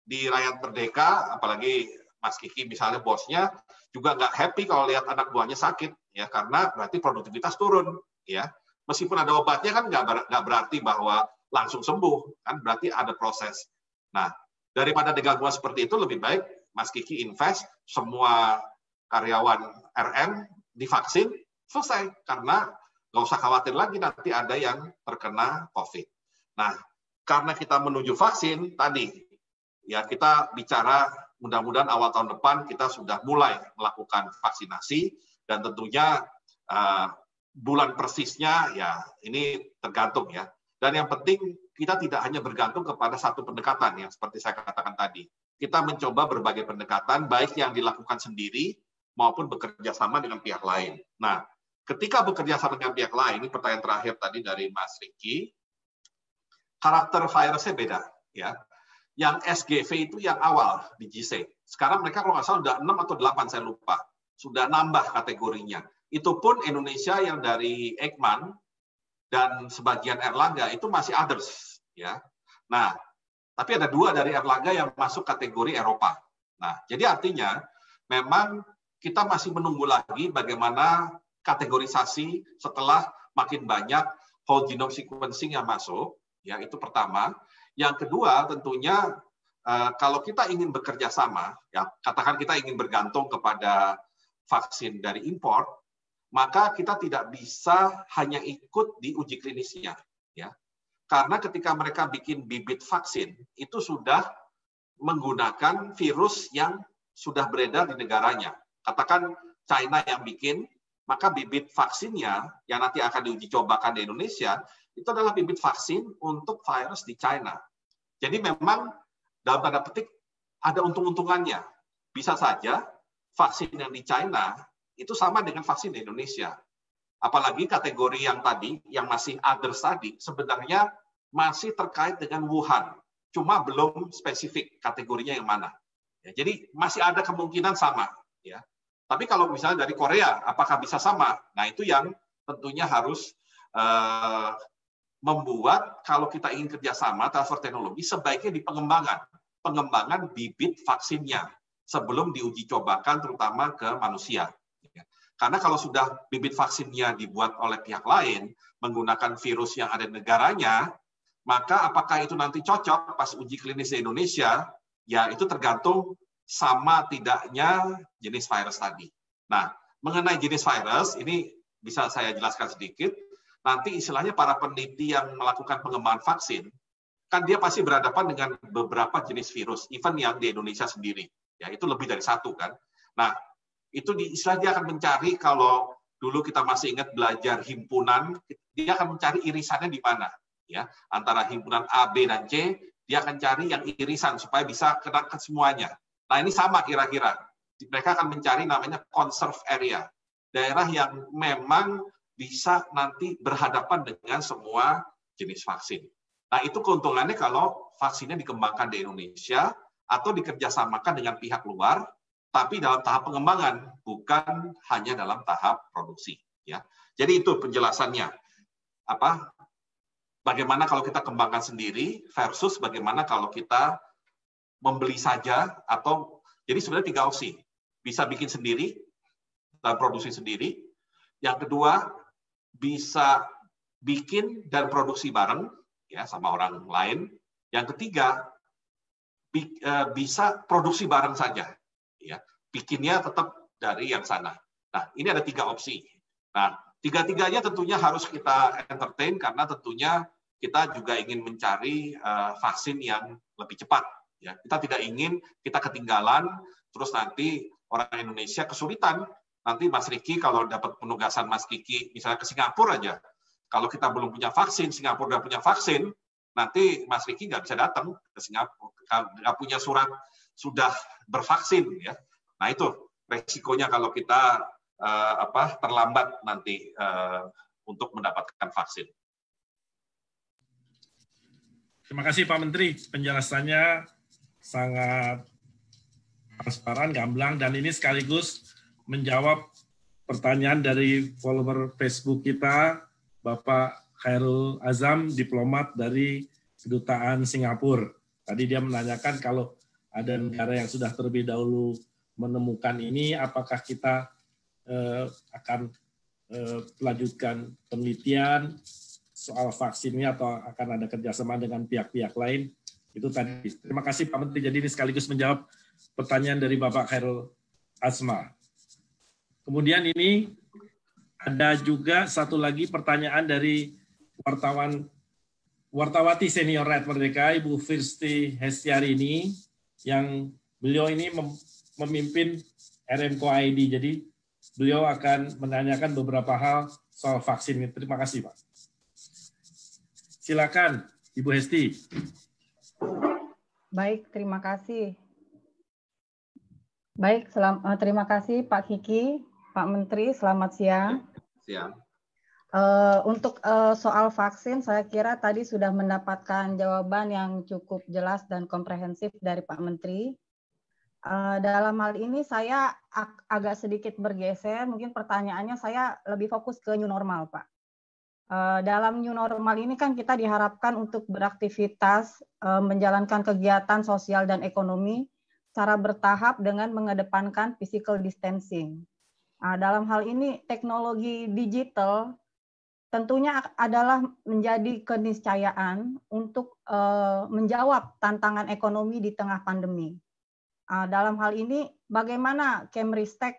di rakyat merdeka, apalagi Mas Kiki misalnya bosnya, juga nggak happy kalau lihat anak buahnya sakit, ya, karena berarti produktivitas turun. Ya. Meskipun ada obatnya kan nggak berarti bahwa langsung sembuh, kan berarti ada proses. Nah, daripada gangguan seperti itu, lebih baik Mas Kiki invest semua karyawan RN divaksin, selesai. Karena nggak usah khawatir lagi nanti ada yang terkena COVID. Nah, karena kita menuju vaksin tadi, ya kita bicara mudah-mudahan awal tahun depan kita sudah mulai melakukan vaksinasi, dan tentunya bulan persisnya ya ini tergantung ya. Dan yang penting kita tidak hanya bergantung kepada satu pendekatan yang seperti saya katakan tadi. Kita mencoba berbagai pendekatan, baik yang dilakukan sendiri maupun bekerja sama dengan pihak lain. Nah, ketika bekerja sama dengan pihak lain, ini pertanyaan terakhir tadi dari Mas Riki, karakter virusnya beda. Ya. Yang SGV itu yang awal di GC. Sekarang mereka kalau nggak salah sudah 6 atau 8, saya lupa. Sudah nambah kategorinya. Itu pun Indonesia yang dari Eijkman, dan sebagian Erlangga itu masih others, ya. Nah, tapi ada 2 dari Erlangga yang masuk kategori Eropa. Nah, jadi artinya memang kita masih menunggu lagi bagaimana kategorisasi setelah makin banyak whole genome sequencing yang masuk, ya itu pertama. Yang kedua tentunya kalau kita ingin bekerja sama, ya katakan kita ingin bergantung kepada vaksin dari impor, maka kita tidak bisa hanya ikut di uji klinisnya, ya. Karena ketika mereka bikin bibit vaksin, itu sudah menggunakan virus yang sudah beredar di negaranya. Katakan China yang bikin, maka bibit vaksinnya yang nanti akan diuji cobakan di Indonesia, itu adalah bibit vaksin untuk virus di China. Jadi memang dalam tanda petik ada untung-untungannya. Bisa saja vaksin yang di China itu sama dengan vaksin di Indonesia. Apalagi kategori yang tadi, yang masih others tadi, sebenarnya masih terkait dengan Wuhan. Cuma belum spesifik kategorinya yang mana. Ya, jadi masih ada kemungkinan sama. Ya. Tapi kalau misalnya dari Korea, apakah bisa sama? Nah itu yang tentunya harus membuat kalau kita ingin kerjasama transfer teknologi sebaiknya di pengembangan bibit vaksinnya sebelum diuji cobakan terutama ke manusia. Karena kalau sudah bibit vaksinnya dibuat oleh pihak lain menggunakan virus yang ada di negaranya, maka apakah itu nanti cocok pas uji klinis di Indonesia? Ya itu tergantung sama tidaknya jenis virus tadi. Nah, mengenai jenis virus ini bisa saya jelaskan sedikit. Nanti istilahnya para peneliti yang melakukan pengembangan vaksin, kan dia pasti berhadapan dengan beberapa jenis virus, even yang di Indonesia sendiri. Ya, itu lebih dari satu kan. Nah, itu istilah dia akan mencari, kalau dulu kita masih ingat belajar himpunan, dia akan mencari irisannya di mana. Ya, antara himpunan A, B, dan C, dia akan cari yang irisan supaya bisa kena ke semuanya. Nah, ini sama kira-kira. Mereka akan mencari namanya conserve area. Daerah yang memang bisa nanti berhadapan dengan semua jenis vaksin. Nah, itu keuntungannya kalau vaksinnya dikembangkan di Indonesia atau dikerjasamakan dengan pihak luar, tapi dalam tahap pengembangan, bukan hanya dalam tahap produksi. Ya, jadi itu penjelasannya. Bagaimana kalau kita kembangkan sendiri versus bagaimana kalau kita membeli saja, atau jadi sebenarnya 3 opsi. Bisa bikin sendiri dan produksi sendiri. Yang kedua, bisa bikin dan produksi bareng ya sama orang lain. Yang ketiga, bisa produksi bareng saja. Ya, bikinnya tetap dari yang sana. Nah, ini ada 3 opsi. Nah, tiga-tiganya tentunya harus kita entertain karena tentunya kita juga ingin mencari vaksin yang lebih cepat. Ya, kita tidak ingin kita ketinggalan, terus nanti orang Indonesia kesulitan. Nanti Mas Riki kalau dapat penugasan Mas Kiki misalnya ke Singapura aja, kalau kita belum punya vaksin, Singapura udah punya vaksin, nanti Mas Riki nggak bisa datang ke Singapura, nggak punya surat sudah bervaksin ya. Nah itu resikonya kalau kita terlambat nanti untuk mendapatkan vaksin. Terima kasih Pak Menteri, penjelasannya sangat transparan, gamblang, dan ini sekaligus menjawab pertanyaan dari follower Facebook kita, Bapak Khairul Azam, diplomat dari Kedutaan Singapura. Tadi dia menanyakan kalau ada negara yang sudah terlebih dahulu menemukan ini, apakah kita akan melanjutkan penelitian soal vaksinnya atau akan ada kerjasama dengan pihak-pihak lain. Itu tadi. Terima kasih Pak Menteri. Jadi ini sekaligus menjawab pertanyaan dari Bapak Khairul Azma. Kemudian ini ada juga satu lagi pertanyaan dari wartawati senior Rakyat Merdeka, Ibu Firsti Hestiarini, yang beliau ini memimpin RMCO ID. Jadi beliau akan menanyakan beberapa hal soal vaksin. Terima kasih, Pak. Silakan, Ibu Hesti. Baik, terima kasih. Baik, terima kasih Pak Kiki, Pak Menteri, selamat siang. Siang. Untuk soal vaksin, saya kira tadi sudah mendapatkan jawaban yang cukup jelas dan komprehensif dari Pak Menteri. Dalam hal ini saya agak sedikit bergeser, mungkin pertanyaannya saya lebih fokus ke new normal, Pak. Dalam new normal ini kan kita diharapkan untuk beraktivitas, menjalankan kegiatan sosial dan ekonomi secara bertahap dengan mengedepankan physical distancing. Dalam hal ini teknologi digital tentunya adalah menjadi keniscayaan untuk menjawab tantangan ekonomi di tengah pandemi. Dalam hal ini bagaimana Kemristek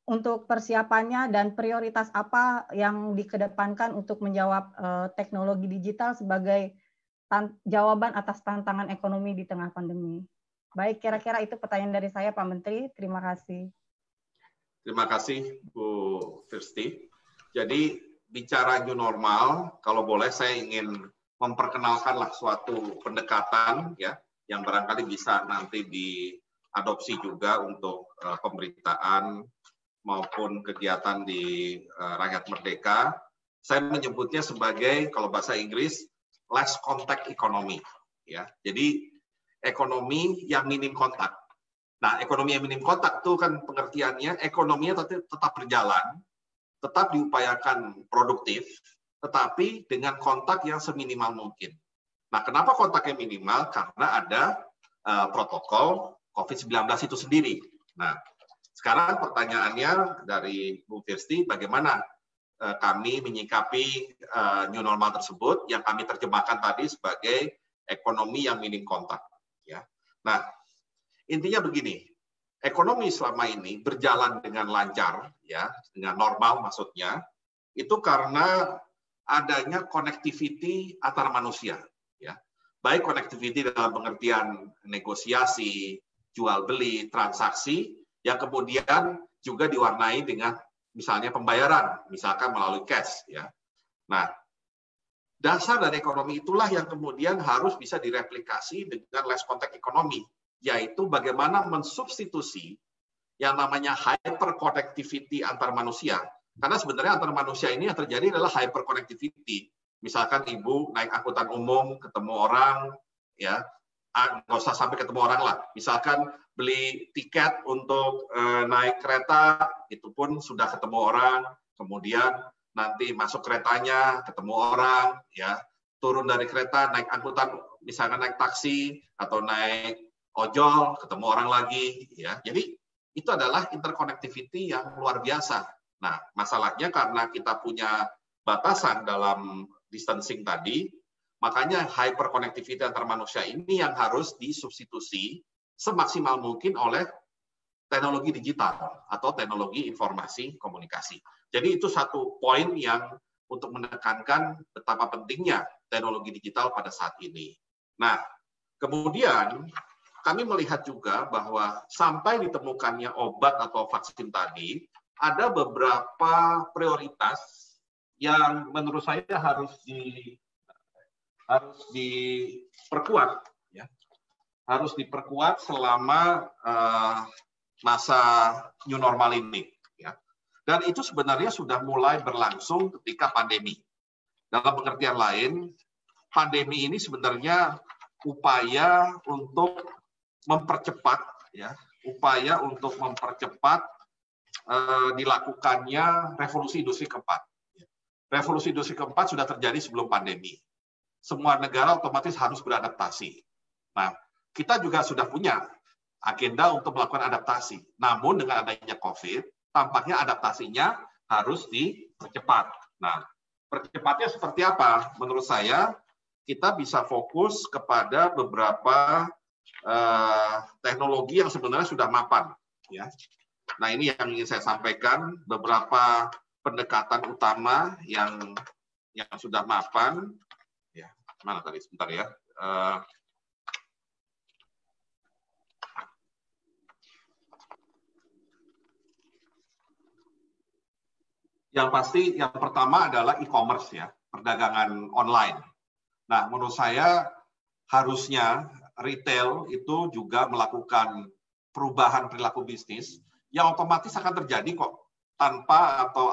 untuk persiapannya dan prioritas apa yang dikedepankan untuk menjawab teknologi digital sebagai jawaban atas tantangan ekonomi di tengah pandemi. Baik, kira-kira itu pertanyaan dari saya, Pak Menteri. Terima kasih. Terima kasih, Bu Firsti. Jadi, bicara new normal, kalau boleh saya ingin memperkenalkanlah suatu pendekatan ya yang barangkali bisa nanti adopsi juga untuk pemberitaan maupun kegiatan di Rakyat Merdeka. Saya menyebutnya sebagai, kalau bahasa Inggris, less contact economy. Ya, jadi ekonomi yang minim kontak. Nah, ekonomi yang minim kontak itu kan pengertiannya, ekonominya tetap berjalan, tetap diupayakan produktif, tetapi dengan kontak yang seminimal mungkin. Nah, kenapa kontaknya minimal? Karena ada protokol COVID-19 itu sendiri. Nah, sekarang pertanyaannya dari Bu Firsti, bagaimana kami menyikapi new normal tersebut yang kami terjemahkan tadi sebagai ekonomi yang minim kontak. Ya. Nah, intinya begini, ekonomi selama ini berjalan dengan lancar, ya, dengan normal maksudnya, itu karena adanya connectivity antar manusia. Ya. Baik connectivity dalam pengertian negosiasi, jual beli, transaksi, yang kemudian juga diwarnai dengan misalnya pembayaran, misalkan melalui cash. Ya. Nah, dasar dari ekonomi itulah yang kemudian harus bisa direplikasi dengan less contact economy, yaitu bagaimana mensubstitusi yang namanya hyperconnectivity antar manusia. Karena sebenarnya antar manusia ini yang terjadi adalah hyperconnectivity. Misalkan ibu naik angkutan umum, ketemu orang, ya, nggak usah sampai ketemu orang lah. Misalkan beli tiket untuk naik kereta, itu pun sudah ketemu orang, kemudian nanti masuk keretanya, ketemu orang, ya, turun dari kereta, naik angkutan, misalkan naik taksi, atau naik ojol, ketemu orang lagi, ya. Jadi, itu adalah interconnectivity yang luar biasa. Nah, masalahnya karena kita punya batasan dalam distancing tadi, makanya hyperconnectivity antar manusia ini yang harus disubstitusi semaksimal mungkin oleh teknologi digital atau teknologi informasi komunikasi. Jadi itu satu poin yang untuk menekankan betapa pentingnya teknologi digital pada saat ini. Nah, kemudian kami melihat juga bahwa sampai ditemukannya obat atau vaksin tadi, ada beberapa prioritas yang menurut saya harus diperkuat, ya. Harus diperkuat selama masa new normal ini, ya. Dan itu sebenarnya sudah mulai berlangsung ketika pandemi. Dalam pengertian lain, pandemi ini sebenarnya upaya untuk mempercepat, ya, upaya untuk mempercepat dilakukannya revolusi industri keempat. Revolusi industri keempat sudah terjadi sebelum pandemi. Semua negara otomatis harus beradaptasi. Nah, kita juga sudah punya agenda untuk melakukan adaptasi. Namun dengan adanya COVID, tampaknya adaptasinya harus dipercepat. Nah, percepatnya seperti apa? Menurut saya, kita bisa fokus kepada beberapa teknologi yang sebenarnya sudah mapan. Ya. Nah, ini yang ingin saya sampaikan, beberapa pendekatan utama yang sudah mapan. Ya, mana tadi? Sebentar ya. Yang pasti, yang pertama adalah e-commerce, ya, perdagangan online. Nah, menurut saya harusnya retail itu juga melakukan perubahan perilaku bisnis yang otomatis akan terjadi kok tanpa atau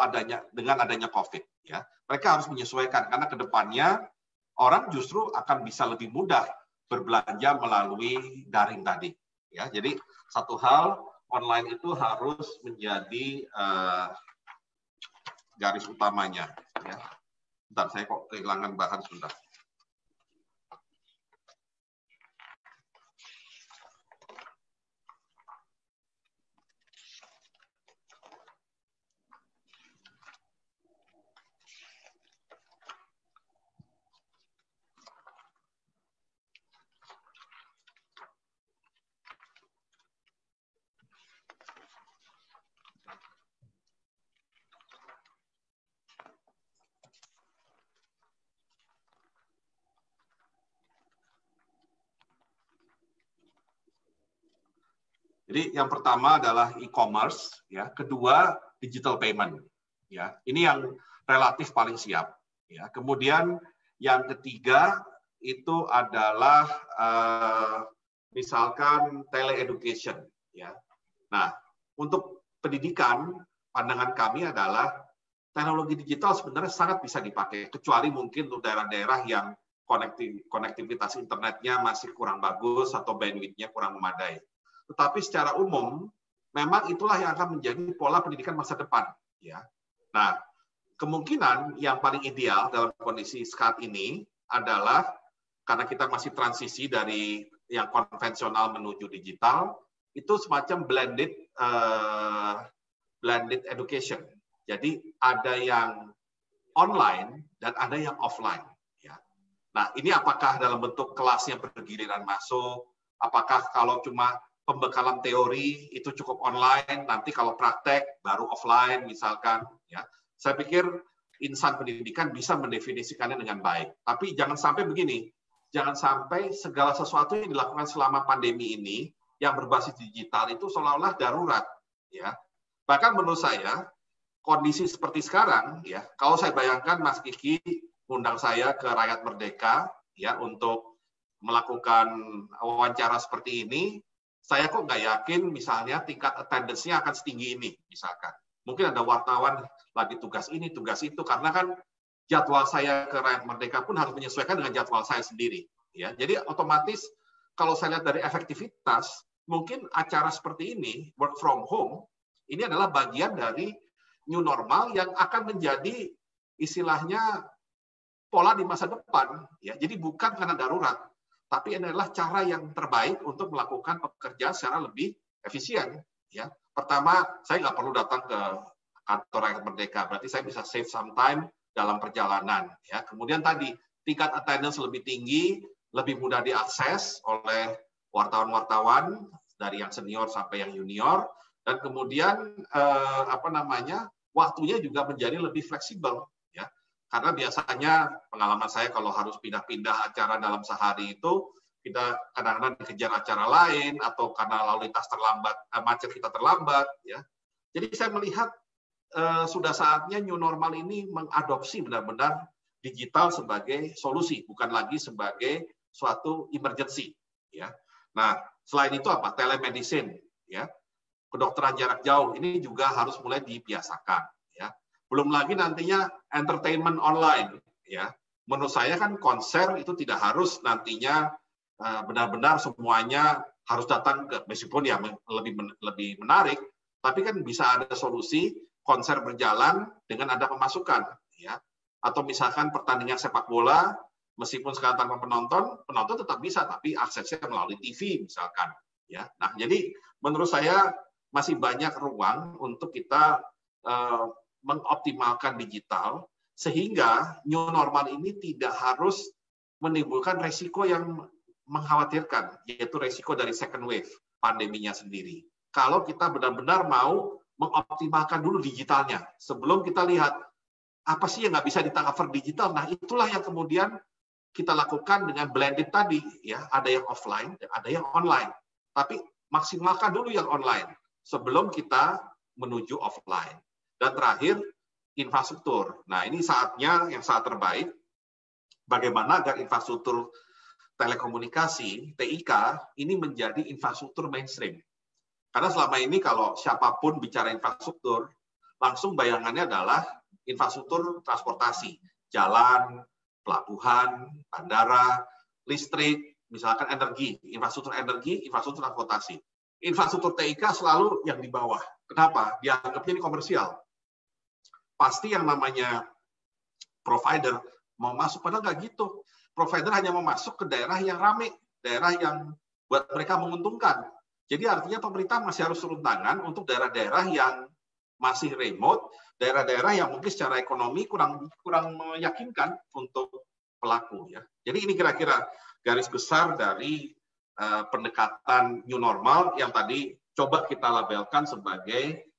dengan adanya COVID. Ya, mereka harus menyesuaikan karena kedepannya orang justru akan bisa lebih mudah berbelanja melalui daring tadi. Ya, jadi satu hal online itu harus menjadi garis utamanya. Ya. Bentar, saya kok kehilangan bahan sebentar. Jadi yang pertama adalah e-commerce, ya. Kedua digital payment, ya. Ini yang relatif paling siap, ya. Kemudian yang ketiga itu adalah misalkan tele-education, ya. Nah, untuk pendidikan, pandangan kami adalah teknologi digital sebenarnya sangat bisa dipakai, kecuali mungkin untuk daerah-daerah yang konektivitas internetnya masih kurang bagus atau bandwidth-nya kurang memadai. Tetapi secara umum, memang itulah yang akan menjadi pola pendidikan masa depan, ya. Nah, kemungkinan yang paling ideal dalam kondisi saat ini adalah karena kita masih transisi dari yang konvensional menuju digital, itu semacam blended education. Jadi ada yang online dan ada yang offline. Ya. Nah, ini apakah dalam bentuk kelasnya bergiliran masuk, apakah kalau cuma pembekalan teori itu cukup online, nanti kalau praktek baru offline misalkan. Ya. Saya pikir insan pendidikan bisa mendefinisikannya dengan baik. Tapi jangan sampai begini, jangan sampai segala sesuatu yang dilakukan selama pandemi ini yang berbasis digital itu seolah-olah darurat. Ya. Bahkan menurut saya, kondisi seperti sekarang, ya, kalau saya bayangkan Mas Kiki undang saya ke Rakyat Merdeka ya untuk melakukan wawancara seperti ini, saya kok nggak yakin misalnya tingkat attendance-nya akan setinggi ini, misalkan. Mungkin ada wartawan lagi tugas ini, tugas itu, karena kan jadwal saya ke Rakyat Merdeka pun harus menyesuaikan dengan jadwal saya sendiri. Ya, jadi otomatis kalau saya lihat dari efektivitas, mungkin acara seperti ini, work from home, ini adalah bagian dari new normal yang akan menjadi istilahnya pola di masa depan. Ya, jadi bukan karena darurat, tapi ini adalah cara yang terbaik untuk melakukan pekerjaan secara lebih efisien. Ya, pertama, saya nggak perlu datang ke kantor Rakyat Merdeka, berarti saya bisa save some time dalam perjalanan. Ya, kemudian tadi tingkat attendance lebih tinggi, lebih mudah diakses oleh wartawan-wartawan dari yang senior sampai yang junior, dan kemudian waktunya juga menjadi lebih fleksibel, ya. Karena biasanya pengalaman saya kalau harus pindah-pindah acara dalam sehari itu kita kadang-kadang dikejar acara lain atau karena lalu lintas terlambat, macet kita terlambat, ya. Jadi saya melihat sudah saatnya new normal ini mengadopsi benar-benar digital sebagai solusi, bukan lagi sebagai suatu emergency, ya. Nah, selain itu apa? Telemedicine, ya. Kedokteran jarak jauh ini juga harus mulai dibiasakan, ya. Belum lagi nantinya entertainment online, ya. Menurut saya kan konser itu tidak harus nantinya benar-benar semuanya harus datang ke, meskipun ya lebih menarik, tapi kan bisa ada solusi konser berjalan dengan ada pemasukan, ya. Atau misalkan pertandingan sepak bola meskipun sekarang tanpa penonton, penonton tetap bisa, tapi aksesnya melalui TV misalkan, ya. Nah, jadi menurut saya masih banyak ruang untuk kita mengoptimalkan digital sehingga new normal ini tidak harus menimbulkan resiko yang mengkhawatirkan, yaitu resiko dari second wave pandeminya sendiri. Kalau kita benar-benar mau mengoptimalkan dulu digitalnya sebelum kita lihat apa sih yang nggak bisa di-cover digital. Nah, itulah yang kemudian kita lakukan dengan blended tadi, ya. Ada yang offline, ada yang online. Tapi maksimalkan dulu yang online sebelum kita menuju offline. Dan terakhir, infrastruktur. Nah, ini saatnya yang saat terbaik, bagaimana agar infrastruktur telekomunikasi, TIK, ini menjadi infrastruktur mainstream. Karena selama ini kalau siapapun bicara infrastruktur, langsung bayangannya adalah infrastruktur transportasi, jalan, pelabuhan, bandara, listrik, misalkan energi, infrastruktur transportasi. Infrastruktur TIK selalu yang di bawah. Kenapa? Dianggapnya ini komersial. Pasti yang namanya provider mau masuk, padahal nggak gitu. Provider hanya mau masuk ke daerah yang ramai, daerah yang buat mereka menguntungkan. Jadi artinya pemerintah masih harus turun tangan untuk daerah-daerah yang masih remote, daerah-daerah yang mungkin secara ekonomi kurang meyakinkan untuk pelaku, ya. Jadi ini kira-kira garis besar dari pendekatan new normal yang tadi coba kita labelkan sebagai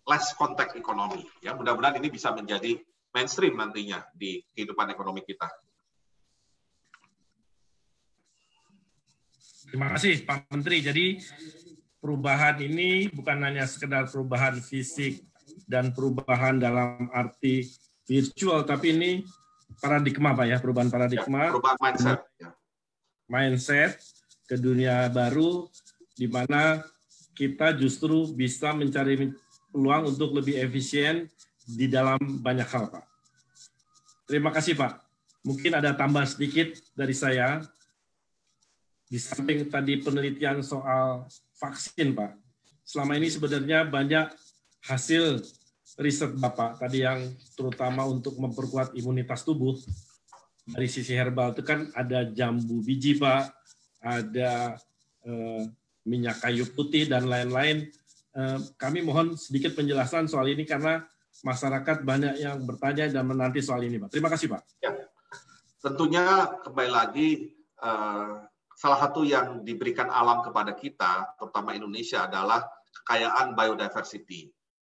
less contact economy, ya. Mudah-mudahan ini bisa menjadi mainstream nantinya di kehidupan ekonomi kita. Terima kasih Pak Menteri. Jadi perubahan ini bukan hanya sekedar perubahan fisik dan perubahan dalam arti virtual, tapi ini paradigma, Pak, ya, perubahan paradigma. Ya, perubahan mindset. Ya. mindset, ke dunia baru, di mana kita justru bisa mencari peluang untuk lebih efisien di dalam banyak hal, Pak. Terima kasih, Pak. Mungkin ada tambah sedikit dari saya. Di samping tadi penelitian soal vaksin, Pak, selama ini sebenarnya banyak hasil riset Bapak tadi yang terutama untuk memperkuat imunitas tubuh. Dari sisi herbal itu kan ada jambu biji, Pak, ada minyak kayu putih dan lain-lain. Kami mohon sedikit penjelasan soal ini karena masyarakat banyak yang bertanya dan menanti soal ini, Pak. Terima kasih, Pak. Ya, tentunya kembali lagi salah satu yang diberikan alam kepada kita, terutama Indonesia, adalah kekayaan biodiversity.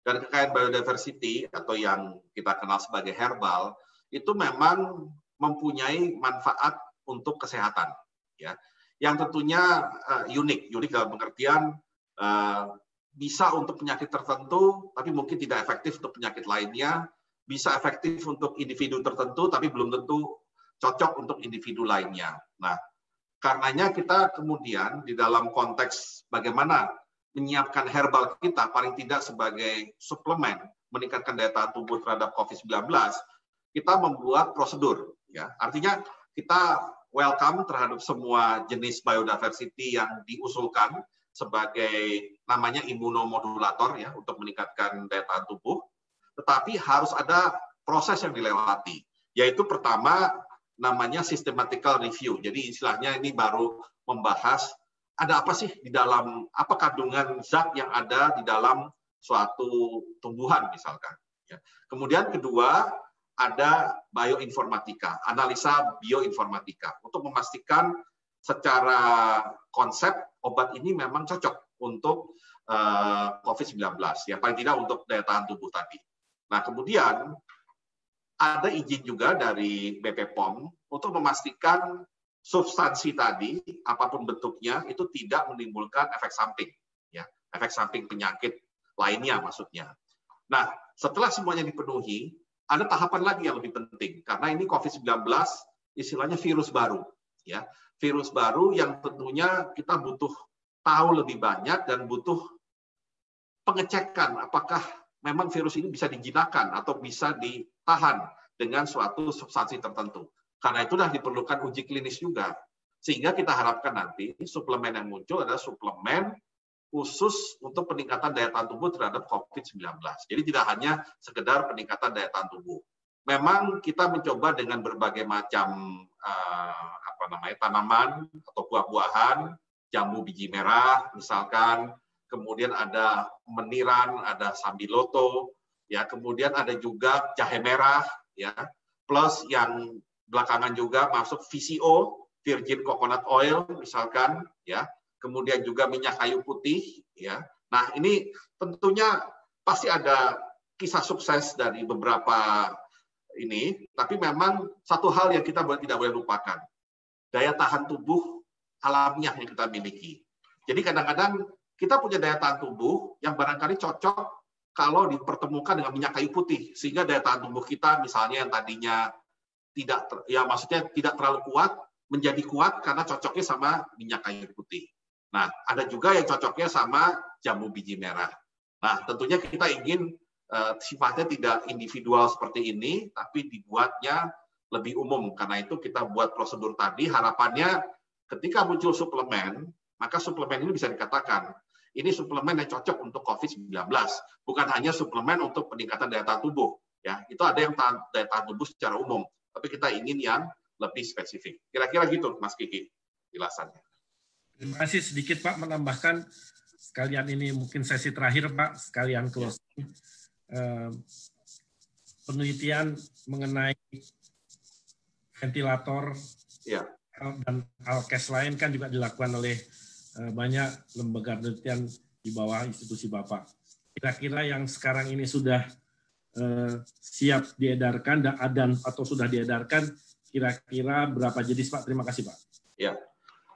Dan kekayaan biodiversity atau yang kita kenal sebagai herbal itu memang mempunyai manfaat untuk kesehatan, ya. Yang tentunya unik dalam pengertian bisa untuk penyakit tertentu, tapi mungkin tidak efektif untuk penyakit lainnya. Bisa efektif untuk individu tertentu, tapi belum tentu cocok untuk individu lainnya. Nah, karenanya kita kemudian di dalam konteks bagaimana menyiapkan herbal kita paling tidak sebagai suplemen meningkatkan daya tahan tubuh terhadap COVID-19, kita membuat prosedur. Ya, artinya kita welcome terhadap semua jenis biodiversity yang diusulkan sebagai namanya imunomodulator ya untuk meningkatkan daya tahan tubuh. Tetapi harus ada proses yang dilewati, yaitu pertama namanya systematical review. Jadi istilahnya ini baru membahas ada apa sih di dalam, apa kandungan zat yang ada di dalam suatu tumbuhan misalkan. Ya. Kemudian kedua, ada bioinformatika, analisa bioinformatika, untuk memastikan secara konsep obat ini memang cocok untuk COVID-19, ya paling tidak untuk daya tahan tubuh tadi. Nah kemudian ada izin juga dari BP POM untuk memastikan substansi tadi, apapun bentuknya, itu tidak menimbulkan efek samping, ya, efek samping penyakit lainnya maksudnya. Nah, setelah semuanya dipenuhi, ada tahapan lagi yang lebih penting, karena ini COVID-19 istilahnya virus baru, ya, virus baru yang tentunya kita butuh tahu lebih banyak dan butuh pengecekan apakah memang virus ini bisa dijinakkan atau bisa ditahan dengan suatu substansi tertentu. Karena itulah diperlukan uji klinis juga. Sehingga kita harapkan nanti suplemen yang muncul adalah suplemen khusus untuk peningkatan daya tahan tubuh terhadap COVID-19. Jadi tidak hanya sekedar peningkatan daya tahan tubuh. Memang kita mencoba dengan berbagai macam tanaman atau buah-buahan, jambu biji merah misalkan, kemudian ada meniran, ada sambiloto, ya, kemudian ada juga jahe merah, ya, plus yang belakangan juga masuk VCO, virgin coconut oil misalkan, ya, kemudian juga minyak kayu putih, ya. Nah ini tentunya pasti ada kisah sukses dari beberapa ini, tapi memang satu hal yang kita tidak boleh lupakan, daya tahan tubuh alamiah yang kita miliki. Jadi kadang-kadang kita punya daya tahan tubuh yang barangkali cocok kalau dipertemukan dengan minyak kayu putih, sehingga daya tahan tubuh kita misalnya yang tadinya maksudnya tidak terlalu kuat, menjadi kuat karena cocoknya sama minyak kayu putih. Nah, ada juga yang cocoknya sama jambu biji merah. Nah, tentunya kita ingin sifatnya tidak individual seperti ini, tapi dibuatnya lebih umum. Karena itu kita buat prosedur tadi, harapannya ketika muncul suplemen, maka suplemen ini bisa dikatakan, ini suplemen yang cocok untuk COVID-19, bukan hanya suplemen untuk peningkatan daya tahan tubuh. Ya, itu ada yang daya tahan tubuh secara umum, tapi kita ingin yang lebih spesifik. Kira-kira gitu, Mas Kiki, jelasannya. Terima kasih sedikit, Pak, menambahkan sekalian ini mungkin sesi terakhir, Pak, sekalian closing. Penelitian mengenai ventilator dan alkes lain kan juga dilakukan oleh banyak lembaga penelitian di bawah institusi Bapak. Kira-kira yang sekarang ini sudah siap diedarkan dan atau sudah diedarkan, kira-kira berapa jenis, Pak? Terima kasih, Pak. Ya,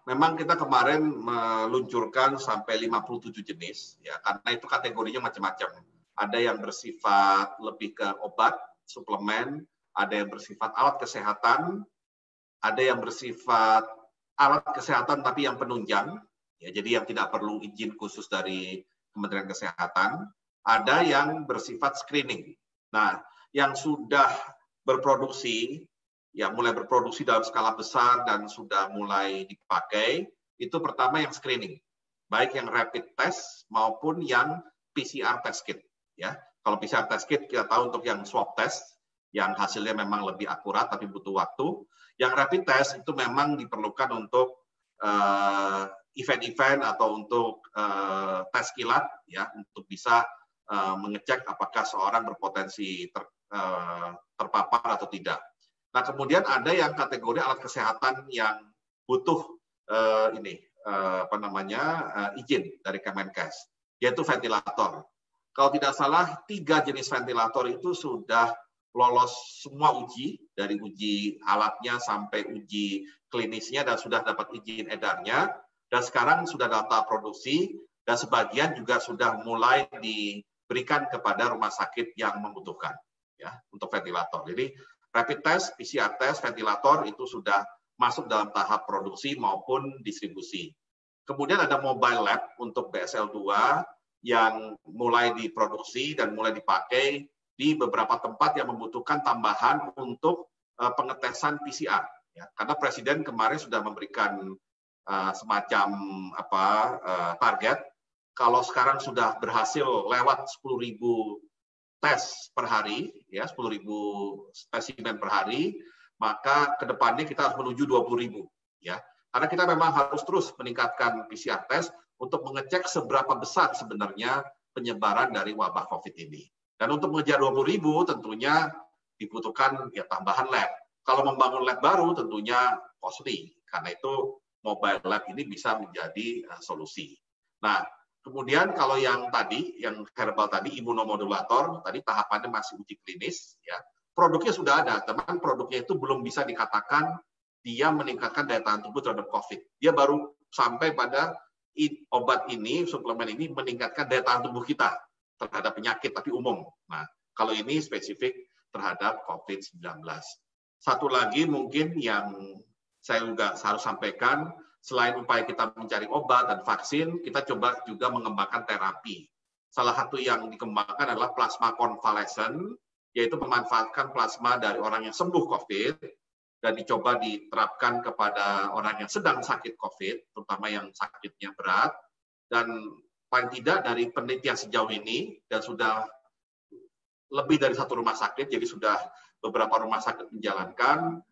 memang kita kemarin meluncurkan sampai 57 jenis, ya, karena itu kategorinya macam-macam. Ada yang bersifat lebih ke obat, suplemen, ada yang bersifat alat kesehatan, ada yang bersifat alat kesehatan tapi yang penunjang, ya, jadi yang tidak perlu izin khusus dari Kementerian Kesehatan. Ada yang bersifat screening. Nah, yang sudah berproduksi, ya mulai berproduksi dalam skala besar dan sudah mulai dipakai, itu pertama yang screening, baik yang rapid test maupun yang PCR test kit. Ya, kalau PCR test kit kita tahu untuk yang swab test, yang hasilnya memang lebih akurat tapi butuh waktu. Yang rapid test itu memang diperlukan untuk event-event atau untuk tes kilat, ya, untuk bisa mengecek apakah seorang berpotensi terpapar atau tidak. Nah, kemudian ada yang kategori alat kesehatan yang butuh izin dari Kemenkes, yaitu ventilator. Kalau tidak salah, 3 jenis ventilator itu sudah lolos semua uji, dari uji alatnya sampai uji klinisnya, dan sudah dapat izin edarnya, dan sekarang sudah dalam tahap produksi, dan sebagian juga sudah mulai diberikan kepada rumah sakit yang membutuhkan, ya, untuk ventilator. Jadi rapid test, PCR test, ventilator itu sudah masuk dalam tahap produksi maupun distribusi. Kemudian ada mobile lab untuk BSL-2 yang mulai diproduksi dan mulai dipakai di beberapa tempat yang membutuhkan tambahan untuk pengetesan PCR. Ya, karena Presiden kemarin sudah memberikan semacam target, kalau sekarang sudah berhasil lewat 10.000 tes per hari, ya 10.000 spesimen per hari, maka kedepannya kita harus menuju 20.000. Ya, karena kita memang harus terus meningkatkan PCR test untuk mengecek seberapa besar sebenarnya penyebaran dari wabah COVID ini. Dan untuk mengejar 20.000 tentunya dibutuhkan ya tambahan lab. Kalau membangun lab baru tentunya costly. Karena itu mobile lab ini bisa menjadi solusi. Nah, kemudian kalau yang tadi, yang herbal tadi, imunomodulator, tadi tahapannya masih uji klinis. Ya. Produknya sudah ada, teman produknya itu belum bisa dikatakan dia meningkatkan daya tahan tubuh terhadap COVID. Dia baru sampai pada obat ini, suplemen ini meningkatkan daya tahan tubuh kita terhadap penyakit, tapi umum. Nah, kalau ini spesifik terhadap COVID-19. Satu lagi mungkin yang saya juga harus sampaikan, selain upaya kita mencari obat dan vaksin, kita coba juga mengembangkan terapi. Salah satu yang dikembangkan adalah plasma konvalesen, yaitu memanfaatkan plasma dari orang yang sembuh COVID, dan dicoba diterapkan kepada orang yang sedang sakit COVID, terutama yang sakitnya berat, dan paling tidak dari penelitian sejauh ini, dan sudah lebih dari 1 rumah sakit, jadi sudah beberapa rumah sakit menjalankan,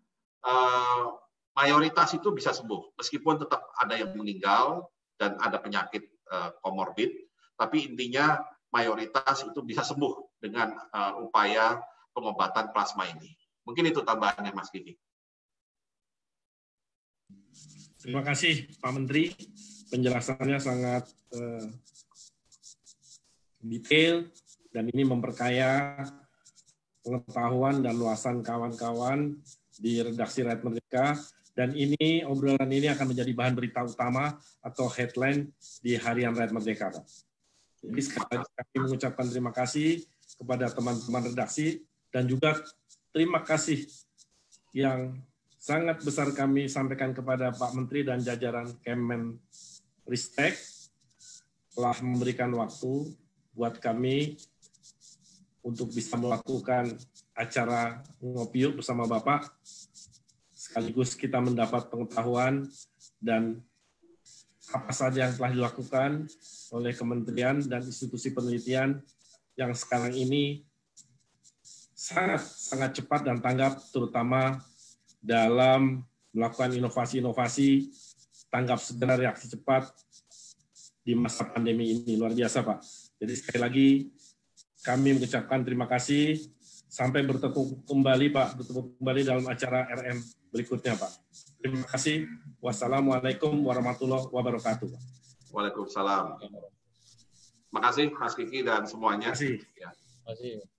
mayoritas itu bisa sembuh, meskipun tetap ada yang meninggal dan ada penyakit komorbid, tapi intinya mayoritas itu bisa sembuh dengan upaya pengobatan plasma ini. Mungkin itu tambahannya, Mas Kiki. Terima kasih, Pak Menteri. Penjelasannya sangat detail dan ini memperkaya pengetahuan dan luasan kawan-kawan di redaksi Rakyat Merdeka, dan ini obrolan ini akan menjadi bahan berita utama atau headline di Harian Rakyat Merdeka, Pak. Jadi sekali lagi kami mengucapkan terima kasih kepada teman-teman redaksi, dan juga terima kasih yang sangat besar kami sampaikan kepada Pak Menteri dan jajaran Kemenristek telah memberikan waktu buat kami untuk bisa melakukan acara ngopi yuk bersama Bapak. Sekaligus kita mendapat pengetahuan dan apa saja yang telah dilakukan oleh kementerian dan institusi penelitian yang sekarang ini sangat cepat dan tanggap, terutama dalam melakukan inovasi-inovasi, tanggap segera, reaksi cepat di masa pandemi ini. Luar biasa, Pak. Jadi sekali lagi kami mengucapkan terima kasih. Sampai bertemu kembali, Pak. Bertemu kembali dalam acara RM berikutnya, Pak. Terima kasih. Wassalamualaikum warahmatullahi wabarakatuh. Waalaikumsalam. Terima kasih, Mas Kiki dan semuanya. Terima kasih. Ya. Terima kasih.